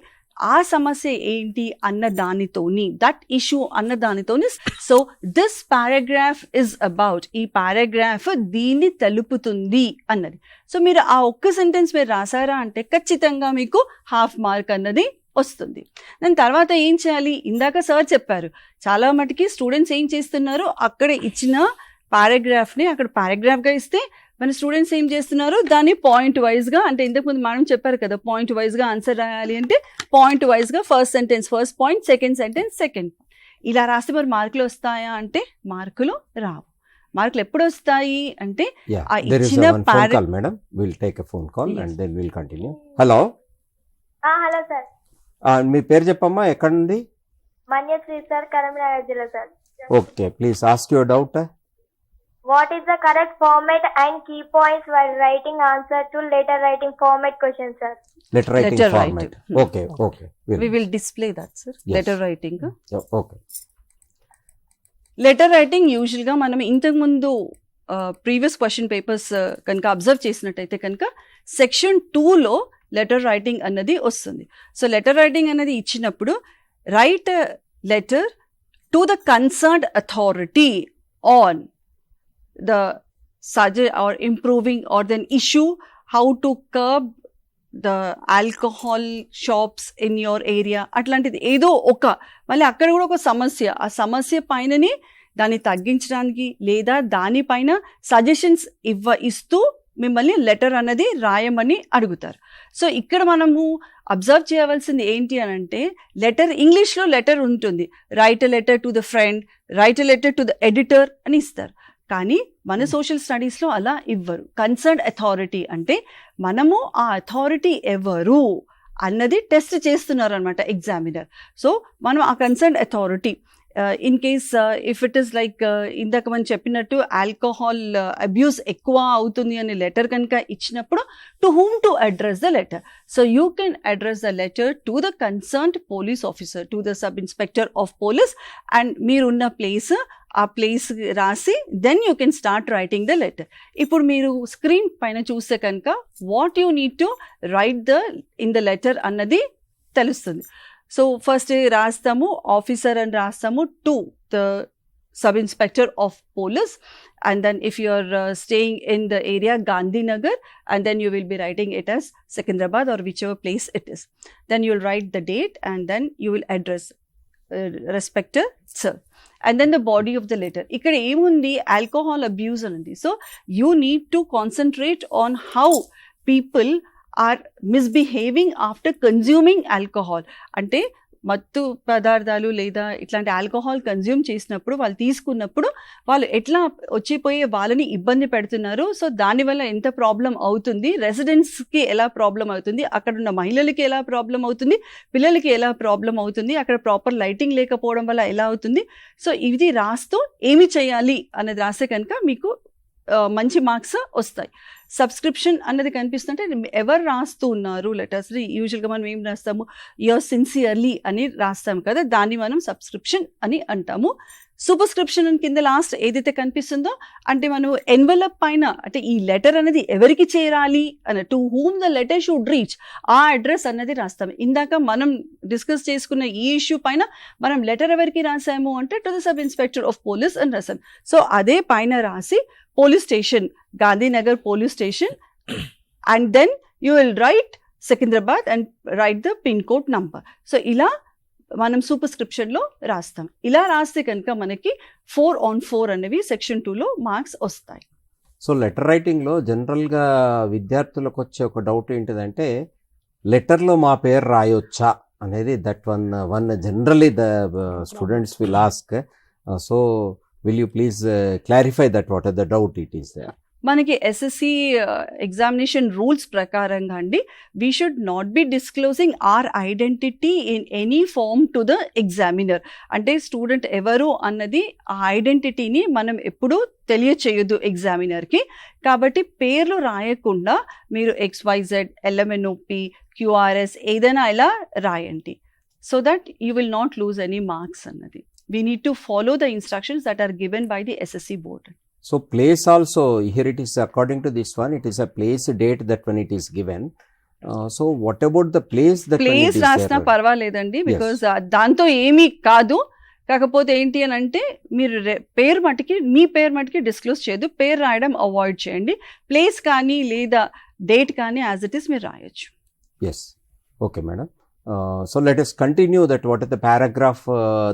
ఆ సమస్య ఏంటి అన్న దానితోని, దట్ ఇష్యూ అన్న దానితోని, so this paragraph is about, ఈ పారాగ్రాఫ్ దీన్ని తెలుపుతుంది అన్నది. సో మీరు ఆ ఒక్క సెంటెన్స్ మీరు రాసారా అంటే ఖచ్చితంగా మీకు హాఫ్ మార్క్ అన్నది వస్తుంది. దాని తర్వాత ఏం చేయాలి, ఇందాక సార్ చెప్పారు, చాలా మటుకి స్టూడెంట్స్ ఏం చేస్తున్నారు, అక్కడ ఇచ్చిన పారాగ్రాఫ్ని అక్కడ పారాగ్రాఫ్గా ఇస్తే మన స్టూడెంట్స్ ఏం చేస్తున్నారు, దాన్ని పాయింట్ వైజ్గా, అంటే ఇంతకుముందు మేడం చెప్పారు కదా పాయింట్ వైజ్గా ఆన్సర్ రాయాలి అంటే, పాయింట్ వైజ్గా first sentence first point, second sentence second point, ఇలా రాస్తే మరి మార్కులు వస్తాయా అంటే మార్కులు రావు. మార్కులు ఎప్పుడు వస్తాయి అంటే ఆ ఇచ్చిన madam will take a phone call and then will continue. Hello hello sir, మీ పేరు చెప్పమ్మా, ఎక్కడ నుండి? మన్యశ్రీ సార్, కరీంనగర్ జిల్లా సార్. Okay, please ask your doubt. What is the correct format and key points while writing answer to letter writing format question, sir? Letter writing Letter format. writing. Okay. we will display that, sir. Yes. Letter writing. Okay. Letter writing యూజువల్గా మనం ఇంతకుముందు previous question papers కనుక observe చేసినట్టయితే కనుక section 2లో letter writing అన్నది వస్తుంది. So letter writing అనేది ఇచ్చినప్పుడు right letter to the concerned authority on the or improving or then issue how to curb the alcohol shops in your area, అట్లాంటిది ఏదో ఒక, మళ్ళీ అక్కడ కూడా ఒక సమస్య, ఆ సమస్య పైననే దాన్ని తగ్గించడానికి లేదా దానిపైన సజెషన్స్ ఇస్తూ మిమ్మల్ని లెటర్ అన్నది రాయమని అడుగుతారు. సో ఇక్కడ మనము అబ్జర్వ్ చేయవలసింది ఏంటి అని అంటే, లెటర్ ఇంగ్లీష్లో లెటర్ ఉంటుంది, right a letter to the friend, right a letter to the editor అని ఇస్తారు. కానీ మన సోషల్ స్టడీస్లో అలా ఇవ్వరు. కన్సర్న్డ్ అథారిటీ అంటే మనము ఆ అథారిటీ ఎవరు అన్నది టెస్ట్ చేస్తున్నారు అనమాట ఎగ్జామినర్. సో మనం ఆ concerned authority in case if it is like ఇందాక మనం చెప్పినట్టు ఆల్కహాల్ అబ్యూస్ ఎక్కువ అవుతుంది అనే లెటర్ కనుక ఇచ్చినప్పుడు to whom to address the letter. So you can address the letter to the concerned police officer, to the sub inspector of police, and మీరున్న place ఆ ప్లేస్ రాసి then you can start writing the letter. ఇప్పుడు మీరు screen పైన చూస్తే కనుక what you need to write in the letter అన్నది తెలుస్తుంది. సో ఫస్ట్ రాస్తాము ఆఫీసర్ అని రాస్తాము to the sub inspector of police, and then if you are staying in the area Gandhinagar, and then you will be writing it as Secunderabad or whichever place it is. Then you will write the date and then you will address respected sir, and then the body of the letter. ikkada emundi alcohol abuse anundi. So you need to concentrate on how people are misbehaving after consuming alcohol. అంటే మత్తు పదార్థాలు లేదా ఇట్లాంటి alcohol consume చేసినప్పుడు వాళ్ళు తీసుకున్నప్పుడు వాళ్ళు ఎట్లా వచ్చిపోయే వాళ్ళని ఇబ్బంది పెడుతున్నారు. సో దానివల్ల ఎంత ప్రాబ్లం అవుతుంది, రెసిడెంట్స్కి ఎలా ప్రాబ్లం అవుతుంది, అక్కడ ఉన్న మహిళలకి ఎలా ప్రాబ్లం అవుతుంది, పిల్లలకి ఎలా ప్రాబ్లం అవుతుంది, అక్కడ ప్రాపర్ లైటింగ్ లేకపోవడం వల్ల ఎలా అవుతుంది. సో ఇది రాస్తూ ఏమి చేయాలి అన్నది రాస్తే కనుక మీకు మంచి మార్క్స్ వస్తాయి. సబ్స్క్రిప్షన్ అన్నది కనిపిస్తుంటే ఎవరు రాస్తూ ఉన్నారు లెటర్స్, యూజువల్గా మనం ఏం రాస్తాము, యువర్ సిన్సియర్లీ అని రాస్తాం కదా, దాన్ని మనం సబ్స్క్రిప్షన్ అని అంటాము. సూపర్స్క్రిప్షన్ అని కింద లాస్ట్ ఏదైతే కనిపిస్తుందో అంటే మనం ఎన్వలప్ పైన అంటే ఈ లెటర్ అనేది ఎవరికి చేరాలి అని, to whom the letter should reach, ఆ అడ్రస్ అన్నది రాస్తాము. ఇందాక మనం డిస్కస్ చేసుకున్న ఈ ఇష్యూ పైన మనం లెటర్ ఎవరికి రాసాము అంటే to the sub inspector of police అని రాసాం. సో అదే పైన రాసి police station, Gandhinagar police station, and then you will write Secunderabad and write the pin code number. So ఇలా మనం సూపర్స్క్రిప్షన్లో రాస్తాం. ఇలా రాస్తే కనుక మనకి 4/4 అనేవి సెక్షన్ 2లో మార్క్స్ వస్తాయి. సో లెటర్ రైటింగ్లో జనరల్గా విద్యార్థులకు వచ్చే ఒక డౌట్ ఏంటిదంటే లెటర్లో మా పేరు రాయొచ్చా అనేది, that one generally the students will ask. So will you please clarify that what are the doubt it is there? మనకి ఎస్ఎస్సి ఎగ్జామినేషన్ రూల్స్ ప్రకారంగా అండి, we should not be disclosing our identity in any form to the examiner. అంటే student ఎవరు అన్నది ఆ ఐడెంటిటీని మనం ఎప్పుడూ తెలియచేయొద్దు ఎగ్జామినర్కి. కాబట్టి పేర్లు రాయకుండా మీరు XYZ, LMNOP, QRS ఏదైనా ఇలా రాయండి, so that you will not lose any marks అన్నది. We need to follow the instructions that are given by the SSC board. So place also, here it is according to this one, it is a place date that when it is given. So what about the place that when it place is రాసినా there? పర్వాలేదండి, because దాంతో ఏమీ కాదు. కాకపోతే ఏంటి అని అంటే మీరు మీ పేరు మటుకి డిస్క్లోజ్ చేయొద్దు, పేరు రాయడం అవాయిడ్ చేయండి. ప్లేస్ కానీ లేదా డేట్ కానీ యాజ్ ఇట్ ఈస్ మీరు రాయొచ్చు. Yes. Okay, madam. So let us continue that what is the paragraph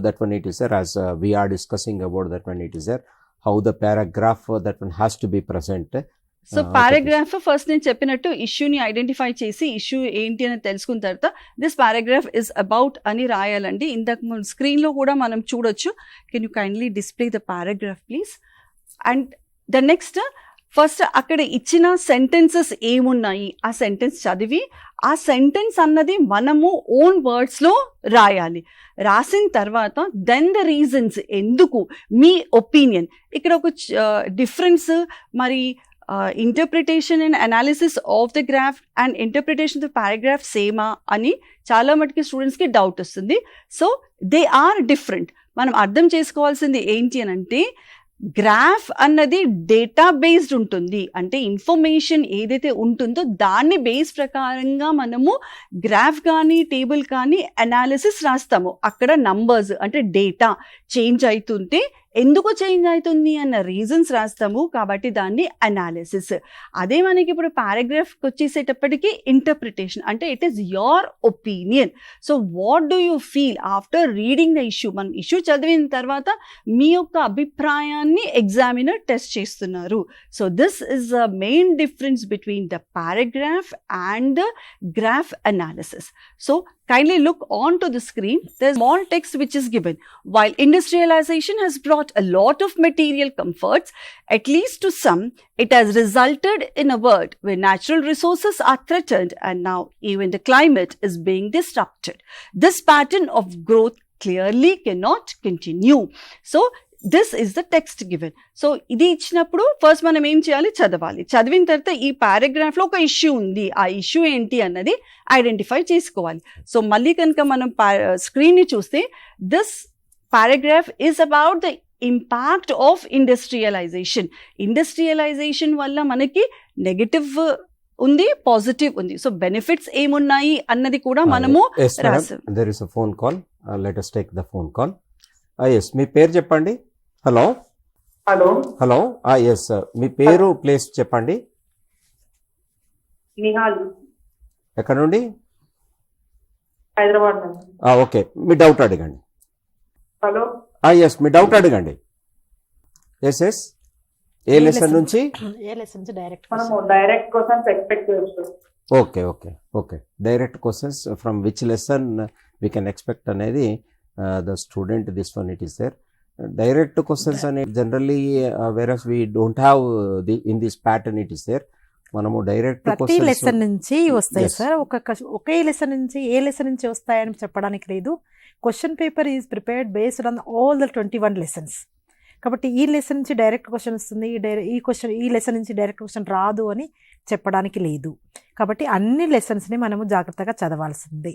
that one it is there, as we are discussing about that one it is there, how the paragraph that one has to be present. So paragraph first నేను చెప్పినట్టు ఇష్యూని identify చేసి issue ఏంటి అని తెలుసుకున్న తర్వాత this paragraph is about అని రాయాలండి. ఇంతకు స్క్రీన్లో కూడా మనం చూడొచ్చు. Can you kindly display the paragraph please. And the next first అక్కడ ఇచ్చిన సెంటెన్సెస్ ఏమున్నాయి ఆ సెంటెన్స్ చదివి ఆ సెంటెన్స్ అన్నది మనము ఓన్ వర్డ్స్లో రాయాలి. రాసిన తర్వాత దెన్ ద రీజన్స్, ఎందుకు మీ ఒపీనియన్. ఇక్కడ ఒక డిఫరెన్స్ మరి interpretation and analysis of the graph and interpretation of the paragraph సేమా అని చాలా మటుకి స్టూడెంట్స్కి డౌట్ వస్తుంది. So they are different. మనం అర్థం చేసుకోవాల్సింది ఏంటి అని అంటే గ్రాఫ్ అన్నది డేటా బేస్డ్ ఉంటుంది. అంటే ఇన్ఫర్మేషన్ ఏదైతే ఉంటుందో దాన్ని బేస్ ప్రకారంగా మనము గ్రాఫ్ కానీ టేబుల్ కానీ అనాలిసిస్ రాస్తాము. అక్కడ నంబర్స్ అంటే డేటా చేంజ్ అవుతుంటే ఎందుకు చేంజ్ అవుతుంది అన్న రీజన్స్ రాస్తాము, కాబట్టి దాన్ని అనాలిసిస్. అదే మనకి ఇప్పుడు పారాగ్రాఫ్కి వచ్చేసేటప్పటికి ఇంటర్ప్రిటేషన్, అంటే it is your opinion. So what do you feel after reading the issue. మనం ఇష్యూ చదివిన తర్వాత మీ యొక్క అభిప్రాయాన్ని ఎగ్జామినర్ టెస్ట్ చేస్తున్నారు. So this is the main difference between the paragraph and the graph analysis. So kindly look on to the screen. There's small text which is given. While industrialization has brought a lot of material comforts, at least to some, it has resulted in a world where natural resources are threatened and now even the climate is being disrupted. This pattern of growth clearly cannot continue. So this is the text given. So ఇది ఇచ్చినప్పుడు first మనం ఏం చేయాలి, చదవాలి. చదివిన తర్వాత ఈ పారాగ్రాఫ్లో ఒక ఇష్యూ ఉంది, ఆ ఇష్యూ ఏంటి అన్నది ఐడెంటిఫై చేసుకోవాలి. సో మళ్ళీ కనుక మనం స్క్రీన్ని చూస్తే this paragraph is about the impact of industrialisation. Industrialisation వల్ల మనకి నెగటివ్ ఉంది, పాజిటివ్ ఉంది. సో బెనిఫిట్స్ ఏమున్నాయి అన్నది కూడా మనము రాసాం. There is a phone call, let us take the phone call. Yes, మీ పేరు చెప్పండి. హలో హలో ఎస్, మీ పేరు ప్లేస్ చెప్పండి. నిహాల్, ఎక్కడ నుండి? హైదరాబాద్. ఓకే, మీ డౌట్ అడగండి. హలో ఎస్, మీ డౌట్ అడగండి. ఎస్ ఎస్ ఏ లెసన్ నుంచి? ఏ లెసన్ నుంచి డైరెక్ట్ మనము డైరెక్ట్ క్వశ్చన్స్ ఎక్స్పెక్ట్ చేయొచ్చు. Okay okay okay direct questions from which lesson we can expect అనేది the student this one it is there. Direct questions అనేది generally whereas we don't have in this pattern it is there. మనము direct ప్రతి lesson నుంచి వస్తాయి Yes. Sir. ఒకే lesson నుంచి ఏ lesson నుంచి వస్తాయని చెప్పడానికి లేదు. Question paper is prepared based on all the 21 lessons. కాబట్టి ఈ లెసన్ నుంచి డైరెక్ట్ క్వశ్చన్ వస్తుంది, ఈ లెసన్ నుంచి డైరెక్ట్ క్వశ్చన్ రాదు అని చెప్పడానికి లేదు. కాబట్టి అన్ని లెసన్స్ని మనము జాగ్రత్తగా చదవాల్సింది.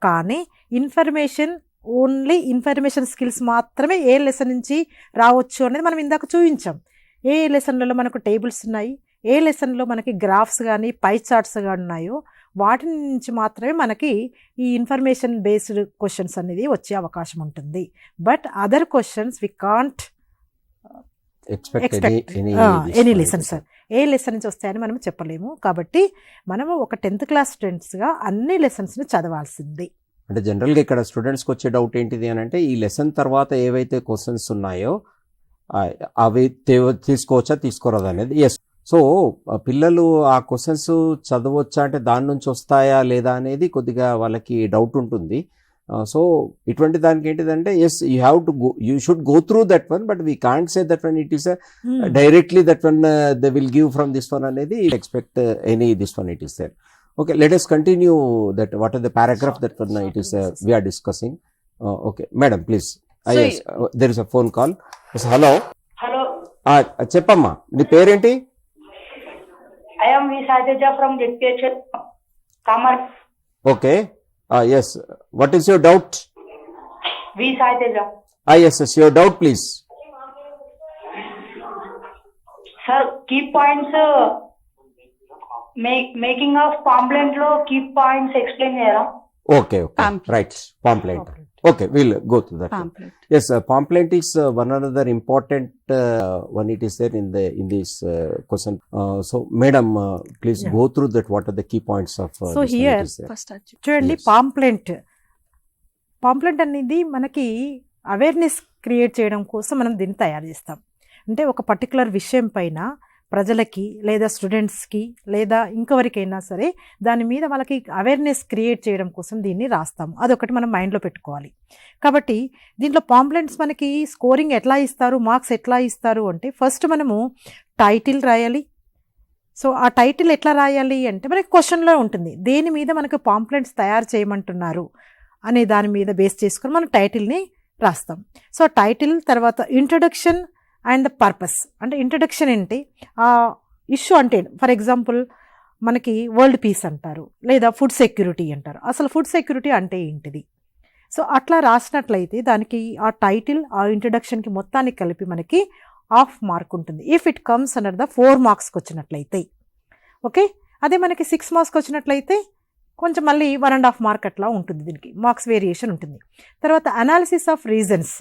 కానీ ఓన్లీ ఇన్ఫర్మేషన్ స్కిల్స్ మాత్రమే ఏ లెసన్ నుంచి రావచ్చు అనేది మనం ఇందాక చూపించాం. ఏ లెసన్లలో మనకు టేబుల్స్ ఉన్నాయి, ఏ లెసన్లో మనకి గ్రాఫ్స్ కానీ పై చార్ట్స్ కానీ ఉన్నాయో వాటి నుంచి మాత్రమే మనకి ఈ ఇన్ఫర్మేషన్ బేస్డ్ క్వశ్చన్స్ అనేది వచ్చే అవకాశం ఉంటుంది. But other questions we can't expect any lesson sir. ఏ లెసన్ నుంచి వస్తాయని మనం చెప్పలేము. కాబట్టి మనము ఒక 10th క్లాస్ స్టూడెంట్స్గా అన్ని లెసన్స్ని చదవాల్సింది. అంటే జనరల్గా ఇక్కడ స్టూడెంట్స్కి వచ్చే డౌట్ ఏంటిది అని అంటే ఈ లెసన్ తర్వాత ఏవైతే క్వశ్చన్స్ ఉన్నాయో అవి తీసుకోవచ్చా తీసుకోరాదా అనేది. ఎస్, సో పిల్లలు ఆ క్వశ్చన్స్ చదవచ్చా అంటే దాని నుంచి వస్తాయా లేదా అనేది కొద్దిగా వాళ్ళకి డౌట్ ఉంటుంది. సో ఇటువంటి దానికి ఏంటిదంటే yes you should go through that one, but we can't say that one it is directly that one they will give from this one అనేది expect any this one it is there. Okay, let us continue that. What are the paragraph that it is we are discussing? Okay, madam, please. So, Yes, there is a phone call. Yes, hello. Hello, చెప్పమ్మా నీ పేరేంటి? I am V Saiteja from discussion కామర్. Okay. Yes. What is your doubt? V Saiteja. Yes, your doubt, please. Sir, key points making of pamphlet లో key points explain చేయరా? Okay. Pamphlet. Right. Pamphlet. Okay, we'll go to that. Pamphlet. Yes, pamphlet is one another important one. It is there in this question. So, madam, please Yeah. go through that. What are the key points of So this one here, it is there. First చూడండి, Yes. Pamphlet అనేది మనకి awareness create చేయడం కోసం మనం దీన్ని తయారు చేస్తాం. అంటే ఒక పర్టికులర్ విషయం పైన ప్రజలకి లేదా స్టూడెంట్స్కి లేదా ఇంకెవరికైనా సరే దాని మీద వాళ్ళకి అవేర్నెస్ క్రియేట్ చేయడం కోసం దీన్ని రాస్తాము. అదొకటి మనం మైండ్లో పెట్టుకోవాలి. కాబట్టి దీంట్లో పాంప్లెంట్స్ మనకి స్కోరింగ్ ఎట్లా ఇస్తారు, మార్క్స్ ఎట్లా ఇస్తారు అంటే ఫస్ట్ మనము టైటిల్ రాయాలి. సో ఆ టైటిల్ ఎట్లా రాయాలి అంటే మనకి క్వశ్చన్లో ఉంటుంది, దేని మీద మనకు పాంప్లెంట్స్ తయారు చేయమంటున్నారు అనే దాని మీద బేస్ చేసుకొని మనం టైటిల్ని రాస్తాం. సో టైటిల్ తర్వాత ఇంట్రడక్షన్ అండ్ ద పర్పస్. అంటే ఇంట్రడక్షన్ ఏంటి, ఆ ఇష్యూ అంటే ఫర్ ఎగ్జాంపుల్ మనకి వరల్డ్ పీస్ అంటారు లేదా ఫుడ్ సెక్యూరిటీ అంటారు. అసలు ఫుడ్ సెక్యూరిటీ అంటే ఏంటిది? సో అట్లా రాసినట్లయితే దానికి ఆ టైటిల్ ఆ ఇంట్రడక్షన్కి మొత్తానికి కలిపి మనకి ½ మార్క్ ఉంటుంది. If it comes under the 4 మార్క్స్కి వచ్చినట్లయితే. ఓకే, అదే మనకి 6 మార్క్స్కి వచ్చినట్లయితే కొంచెం మళ్ళీ 1.5 మార్క్ అట్లా ఉంటుంది, దీనికి మార్క్స్ వేరియేషన్ ఉంటుంది. తర్వాత అనాలిసిస్ ఆఫ్ రీజన్స్.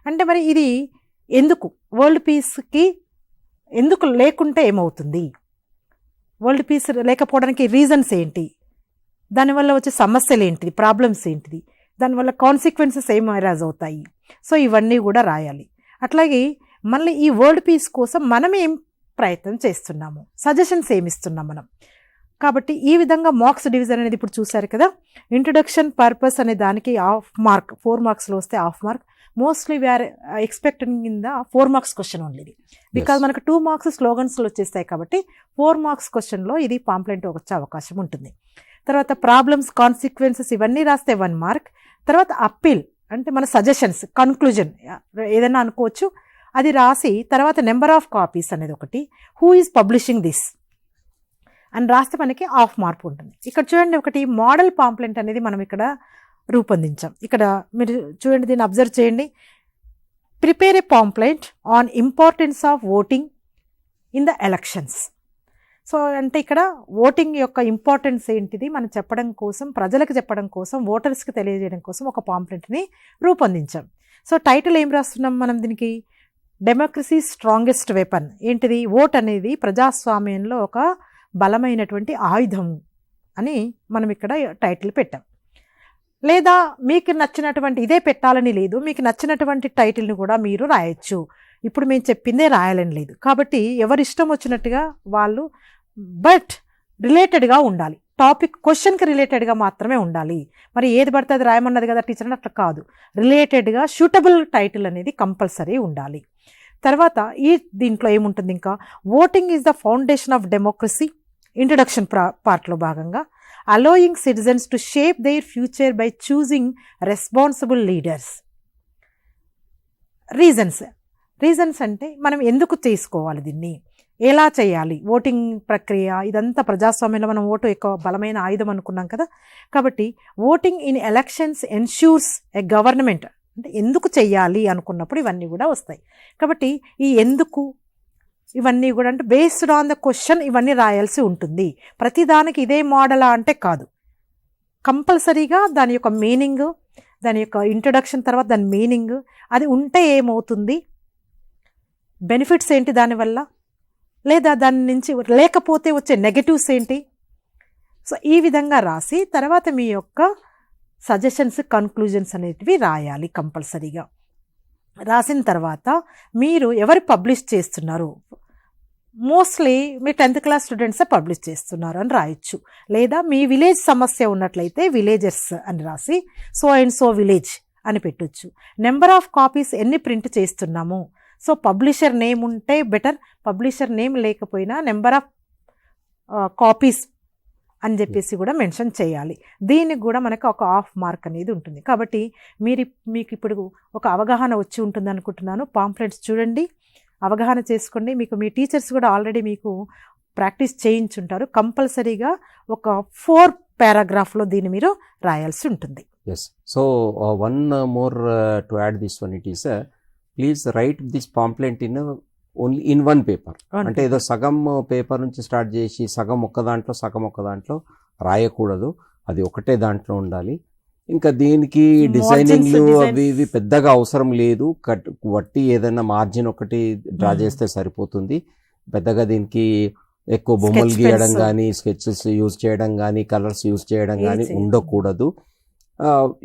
అంటే మరి ఇది ఎందుకు వరల్డ్ పీస్కి ఎందుకు లేకుంటే ఏమవుతుంది, వరల్డ్ పీస్ లేకపోవడానికి రీజన్స్ ఏంటి, దానివల్ల వచ్చే సమస్యలు ఏంటిది, ప్రాబ్లమ్స్ ఏంటిది, దానివల్ల కాన్సిక్వెన్సెస్ ఏం అరైజ్ అవుతాయి. సో ఇవన్నీ కూడా రాయాలి. అట్లాగే మళ్ళీ ఈ వరల్డ్ పీస్ కోసం మనం ఏం ప్రయత్నం చేస్తున్నాము, సజెషన్స్ ఏమిస్తున్నాం మనం. కాబట్టి ఈ విధంగా మార్క్స్ డివిజన్ అనేది ఇప్పుడు చూసారు కదా. ఇంట్రొడక్షన్ పర్పస్ అనే దానికి ½ మార్క్, 4 మార్క్స్లో వస్తే ½ mark. Mostly we are expecting in the 4 marks question only, because మనకు 2 మార్క్స్ స్లోగన్స్లో వచ్చేస్తాయి. కాబట్టి 4 మార్క్స్ క్వశ్చన్లో ఇది పాంప్లెంట్ వచ్చే అవకాశం ఉంటుంది. తర్వాత ప్రాబ్లమ్స్, కాన్సిక్వెన్సెస్ ఇవన్నీ రాస్తే 1 మార్క్. తర్వాత అప్పీల్ అంటే మన సజెషన్స్, కన్క్లూజన్ ఏదైనా అనుకోవచ్చు, అది రాసి తర్వాత నెంబర్ ఆఫ్ కాపీస్ అనేది ఒకటి, హూ ఈజ్ పబ్లిషింగ్ దిస్ అని రాస్తే మనకి ½ మార్క్ ఉంటుంది. ఇక్కడ చూడండి, ఒకటి మోడల్ పాంప్లెంట్ అనేది మనం ఇక్కడ రూపొందించాం. ఇక్కడ మీరు చూడండి, దీన్ని అబ్జర్వ్ చేయండి. Prepare A pamphlet on importance of voting in the elections. So అంటే ఇక్కడ ఓటింగ్ యొక్క ఇంపార్టెన్స్ ఏంటిది మనం చెప్పడం కోసం, ప్రజలకు చెప్పడం కోసం, ఓటర్స్కి తెలియజేయడం కోసం ఒక పాంప్లెంట్ని రూపొందించాం. సో టైటిల్ ఏం రాస్తున్నాం మనం దీనికి, డెమోక్రసీ స్ట్రాంగెస్ట్ వెపన్. ఏంటిది, ఓట్ అనేది ప్రజాస్వామ్యంలో ఒక బలమైనటువంటి ఆయుధం అని మనం ఇక్కడ టైటిల్ పెట్టాం. లేదా మీకు నచ్చినటువంటి ఇదే పెట్టాలని లేదు, మీకు నచ్చినటువంటి టైటిల్ని కూడా మీరు రాయొచ్చు. ఇప్పుడు మేము చెప్పిందే రాయాలని లేదు. కాబట్టి ఎవరి ఇష్టం వచ్చినట్టుగా వాళ్ళు, బట్ రిలేటెడ్గా ఉండాలి. టాపిక్ క్వశ్చన్కి రిలేటెడ్గా మాత్రమే ఉండాలి. మరి ఏది పడితే అది రాయమన్నది కదా టీచర్ అని అట్లా కాదు. రిలేటెడ్గా సూటబుల్ టైటిల్ అనేది కంపల్సరీ ఉండాలి. తర్వాత దీంట్లో ఏముంటుంది ఇంకా, voting is the foundation of democracy, introduction పార్ట్లో భాగంగా allowing citizens to shape their future by choosing responsible leaders. Reasons అంటే మనం ఎందుకు చేసుకోవాలి, దీన్ని ఎలా చేయాలి, ఓటింగ్ ప్రక్రియ ఇదంతా ప్రజాస్వామ్యంలో మనం ఓటు ఎక్కువ బలమైన ఆయుధం అనుకున్నాం కదా. కాబట్టి voting in elections ensures a government అంటే ఎందుకు చెయ్యాలి అనుకున్నప్పుడు ఇవన్నీ కూడా వస్తాయి. కాబట్టి ఈ ఎందుకు ఇవన్నీ కూడా అంటే బేస్డ్ ఆన్ ద క్వశ్చన్ ఇవన్నీ రాయాల్సి ఉంటుంది. ప్రతిదానికి ఇదే మోడలా అంటే కాదు, కంపల్సరీగా దాని యొక్క మీనింగ్, దాని యొక్క ఇంట్రడక్షన్, తర్వాత దాని మీనింగ్ అది ఉంటే ఏమవుతుంది, బెనిఫిట్స్ ఏంటి దానివల్ల, లేదా దాని నుంచి లేకపోతే వచ్చే నెగటివ్స్ ఏంటి. సో ఈ విధంగా రాసి తర్వాత మీ యొక్క సజెషన్స్, కన్క్లూజన్స్ అనేటివి రాయాలి కంపల్సరీగా. రాసిన తర్వాత మీరు ఎవరు పబ్లిష్ చేస్తున్నారు, మోస్ట్లీ మీ 10th క్లాస్ స్టూడెంట్సే పబ్లిష్ చేస్తున్నారు అని రాయొచ్చు. లేదా మీ విలేజ్ సమస్య ఉన్నట్లయితే విలేజెస్ అని రాసి సో అండ్ సో విలేజ్ అని పెట్టొచ్చు. నెంబర్ ఆఫ్ కాపీస్ ఎన్ని ప్రింట్ చేస్తున్నాము, సో పబ్లిషర్ నేమ్ ఉంటే బెటర్, పబ్లిషర్ నేమ్ లేకపోయినా నెంబర్ ఆఫ్ కాపీస్ అని చెప్పేసి కూడా మెన్షన్ చేయాలి. దీనికి కూడా మనకు ఒక హాఫ్ మార్క్ అనేది ఉంటుంది. కాబట్టి మీకు ఇప్పుడు ఒక అవగాహన వచ్చి ఉంటుంది అనుకుంటున్నాను. పాంప్లెట్స్ చూడండి, అవగాహన చేసుకోండి. మీకు మీ టీచర్స్ కూడా ఆల్రెడీ మీకు ప్రాక్టీస్ చేయించుంటారు. కంపల్సరీగా ఒక 4 పారాగ్రాఫ్లో దీన్ని మీరు రాయాల్సి ఉంటుంది. Yes. So one more to add this one, it is please write this pamphlet only in 1 paper. అంటే ఏదో సగం పేపర్ నుంచి స్టార్ట్ చేసి సగం ఒక్క దాంట్లో రాయకూడదు. అది ఒకటే దాంట్లో ఉండాలి. ఇంకా దీనికి డిజైనింగ్లు అవి ఇవి పెద్దగా అవసరం లేదు. వట్టి ఏదైనా మార్జిన్ ఒకటి డ్రా చేస్తే సరిపోతుంది. పెద్దగా దీనికి ఎక్కువ బొమ్మలు గీయడం కానీ, స్కెచెస్ యూజ్ చేయడం కానీ, కలర్స్ యూజ్ చేయడం కానీ ఉండకూడదు.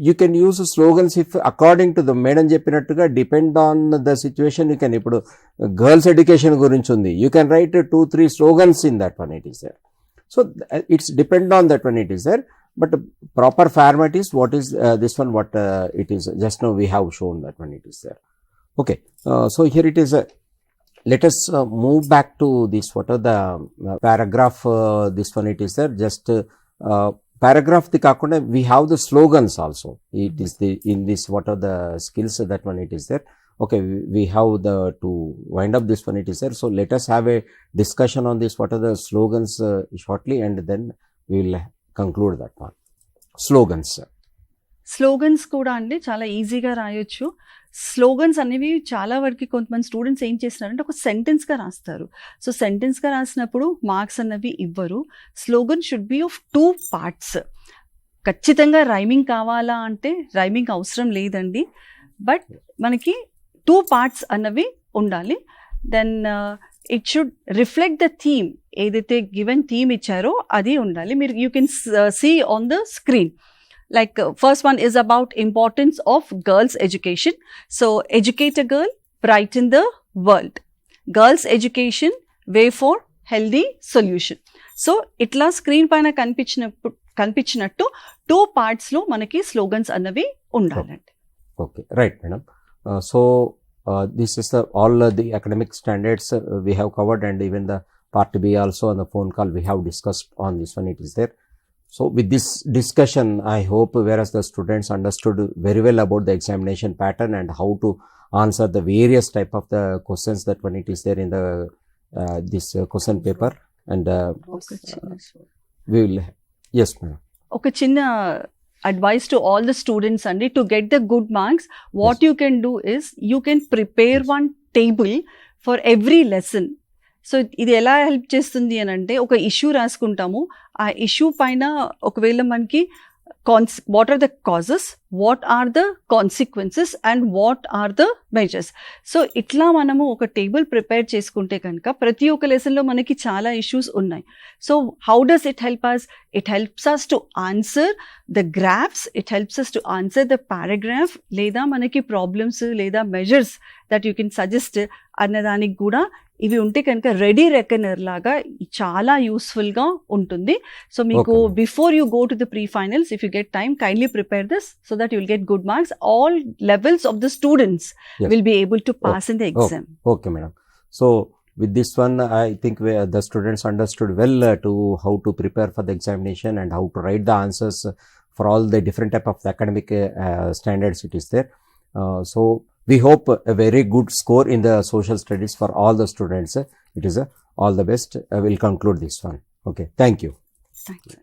You can use slogans if according to the madam చెప్పినట్టుగా depend on the situation. You can, ఇప్పుడు గర్ల్స్ ఎడ్యుకేషన్ గురించి ఉంది, you can write 2-3 slogans in that one, it is there. So it's depend on that one, it is there. But proper format is what is this one, what it is. Just now we have shown that one, it is there. Okay. So here it is. Let us move back to this. What are the paragraph? This one, it is there. Just paragraph the kakunda. We have the slogans also. It is in this. What are the skills? That one, it is there. Okay. We have to wind up this one, it is there. So let us have a discussion on this. What are the slogans shortly, and then we will conclude that one. Slogans కూడా అండి చాలా ఈజీగా రాయొచ్చు. Slogans అనేవి చాలా వరకు కొంతమంది students ఏం చేస్తున్నారంటే ఒక సెంటెన్స్గా రాస్తారు. సో సెంటెన్స్గా రాసినప్పుడు మార్క్స్ అన్నవి ఇవ్వరు. Slogan should be of 2 parts. ఖచ్చితంగా రైమింగ్ కావాలా అంటే రైమింగ్ అవసరం లేదండి, బట్ మనకి 2 parts అన్నవి ఉండాలి. Then it should reflect the theme, ఏదైతే గివెన్ థీమ్ ఇచ్చారో అది ఉండాలి. మీరు you can see on the screen. Like first one is about importance of girls education. So educate a girl, brighten the world. Girls education, way for healthy solution. So ఇట్లా screen పైన కనిపించినట్టు 2 partsలో మనకి slogans అన్నవి ఉండాలండి. Okay, right madam. So this is all the academic standards we have covered, and even the part B also on the phone call we have discussed on this one, it is there. So with this discussion, I hope whereas the students understood very well about the examination pattern and how to answer the various type of the questions that when it is there in the this question paper, and we will, yes madam. ఒక చిన్న advice to all the students andi, to get the good marks, what you can do is you can prepare one table for every lesson. So ఇది ఎలా help చేస్తుంది అని అంటే, ఒక issue రాసుకుంటాము, ఆ issue పైన ఒకవేళ మనకి what are the causes, what are the consequences, and what are the measures. So ఇట్లా మనము ఒక టేబుల్ ప్రిపేర్ చేసుకుంటే కనుక ప్రతి ఒక్క లెసన్లో మనకి చాలా ఇష్యూస్ ఉన్నాయి. So how does it help us? It helps us to answer the graphs, it helps us to answer the paragraph, లేదా మనకి ప్రాబ్లమ్స్ లేదా measures that you can suggest, అన్నదానికి కూడా ఇవి ఉంటే కనుక రెడీ రెకనర్ లాగా చాలా యూస్ఫుల్గా ఉంటుంది. సో మీకు Okay, ma'am. Before you go to the pre finals, if you get time, kindly prepare this so that you will get good marks. All levels of the students Yes. Will be able to pass in the exam. Okay, madam. So with this one, I think the students understood well to how to prepare for the examination and how to write the answers for all the different type of academic standards it is there. So we hope a very good score in the social studies for all the students. It is all the best. I will conclude this one. Okay, thank you. Thanks.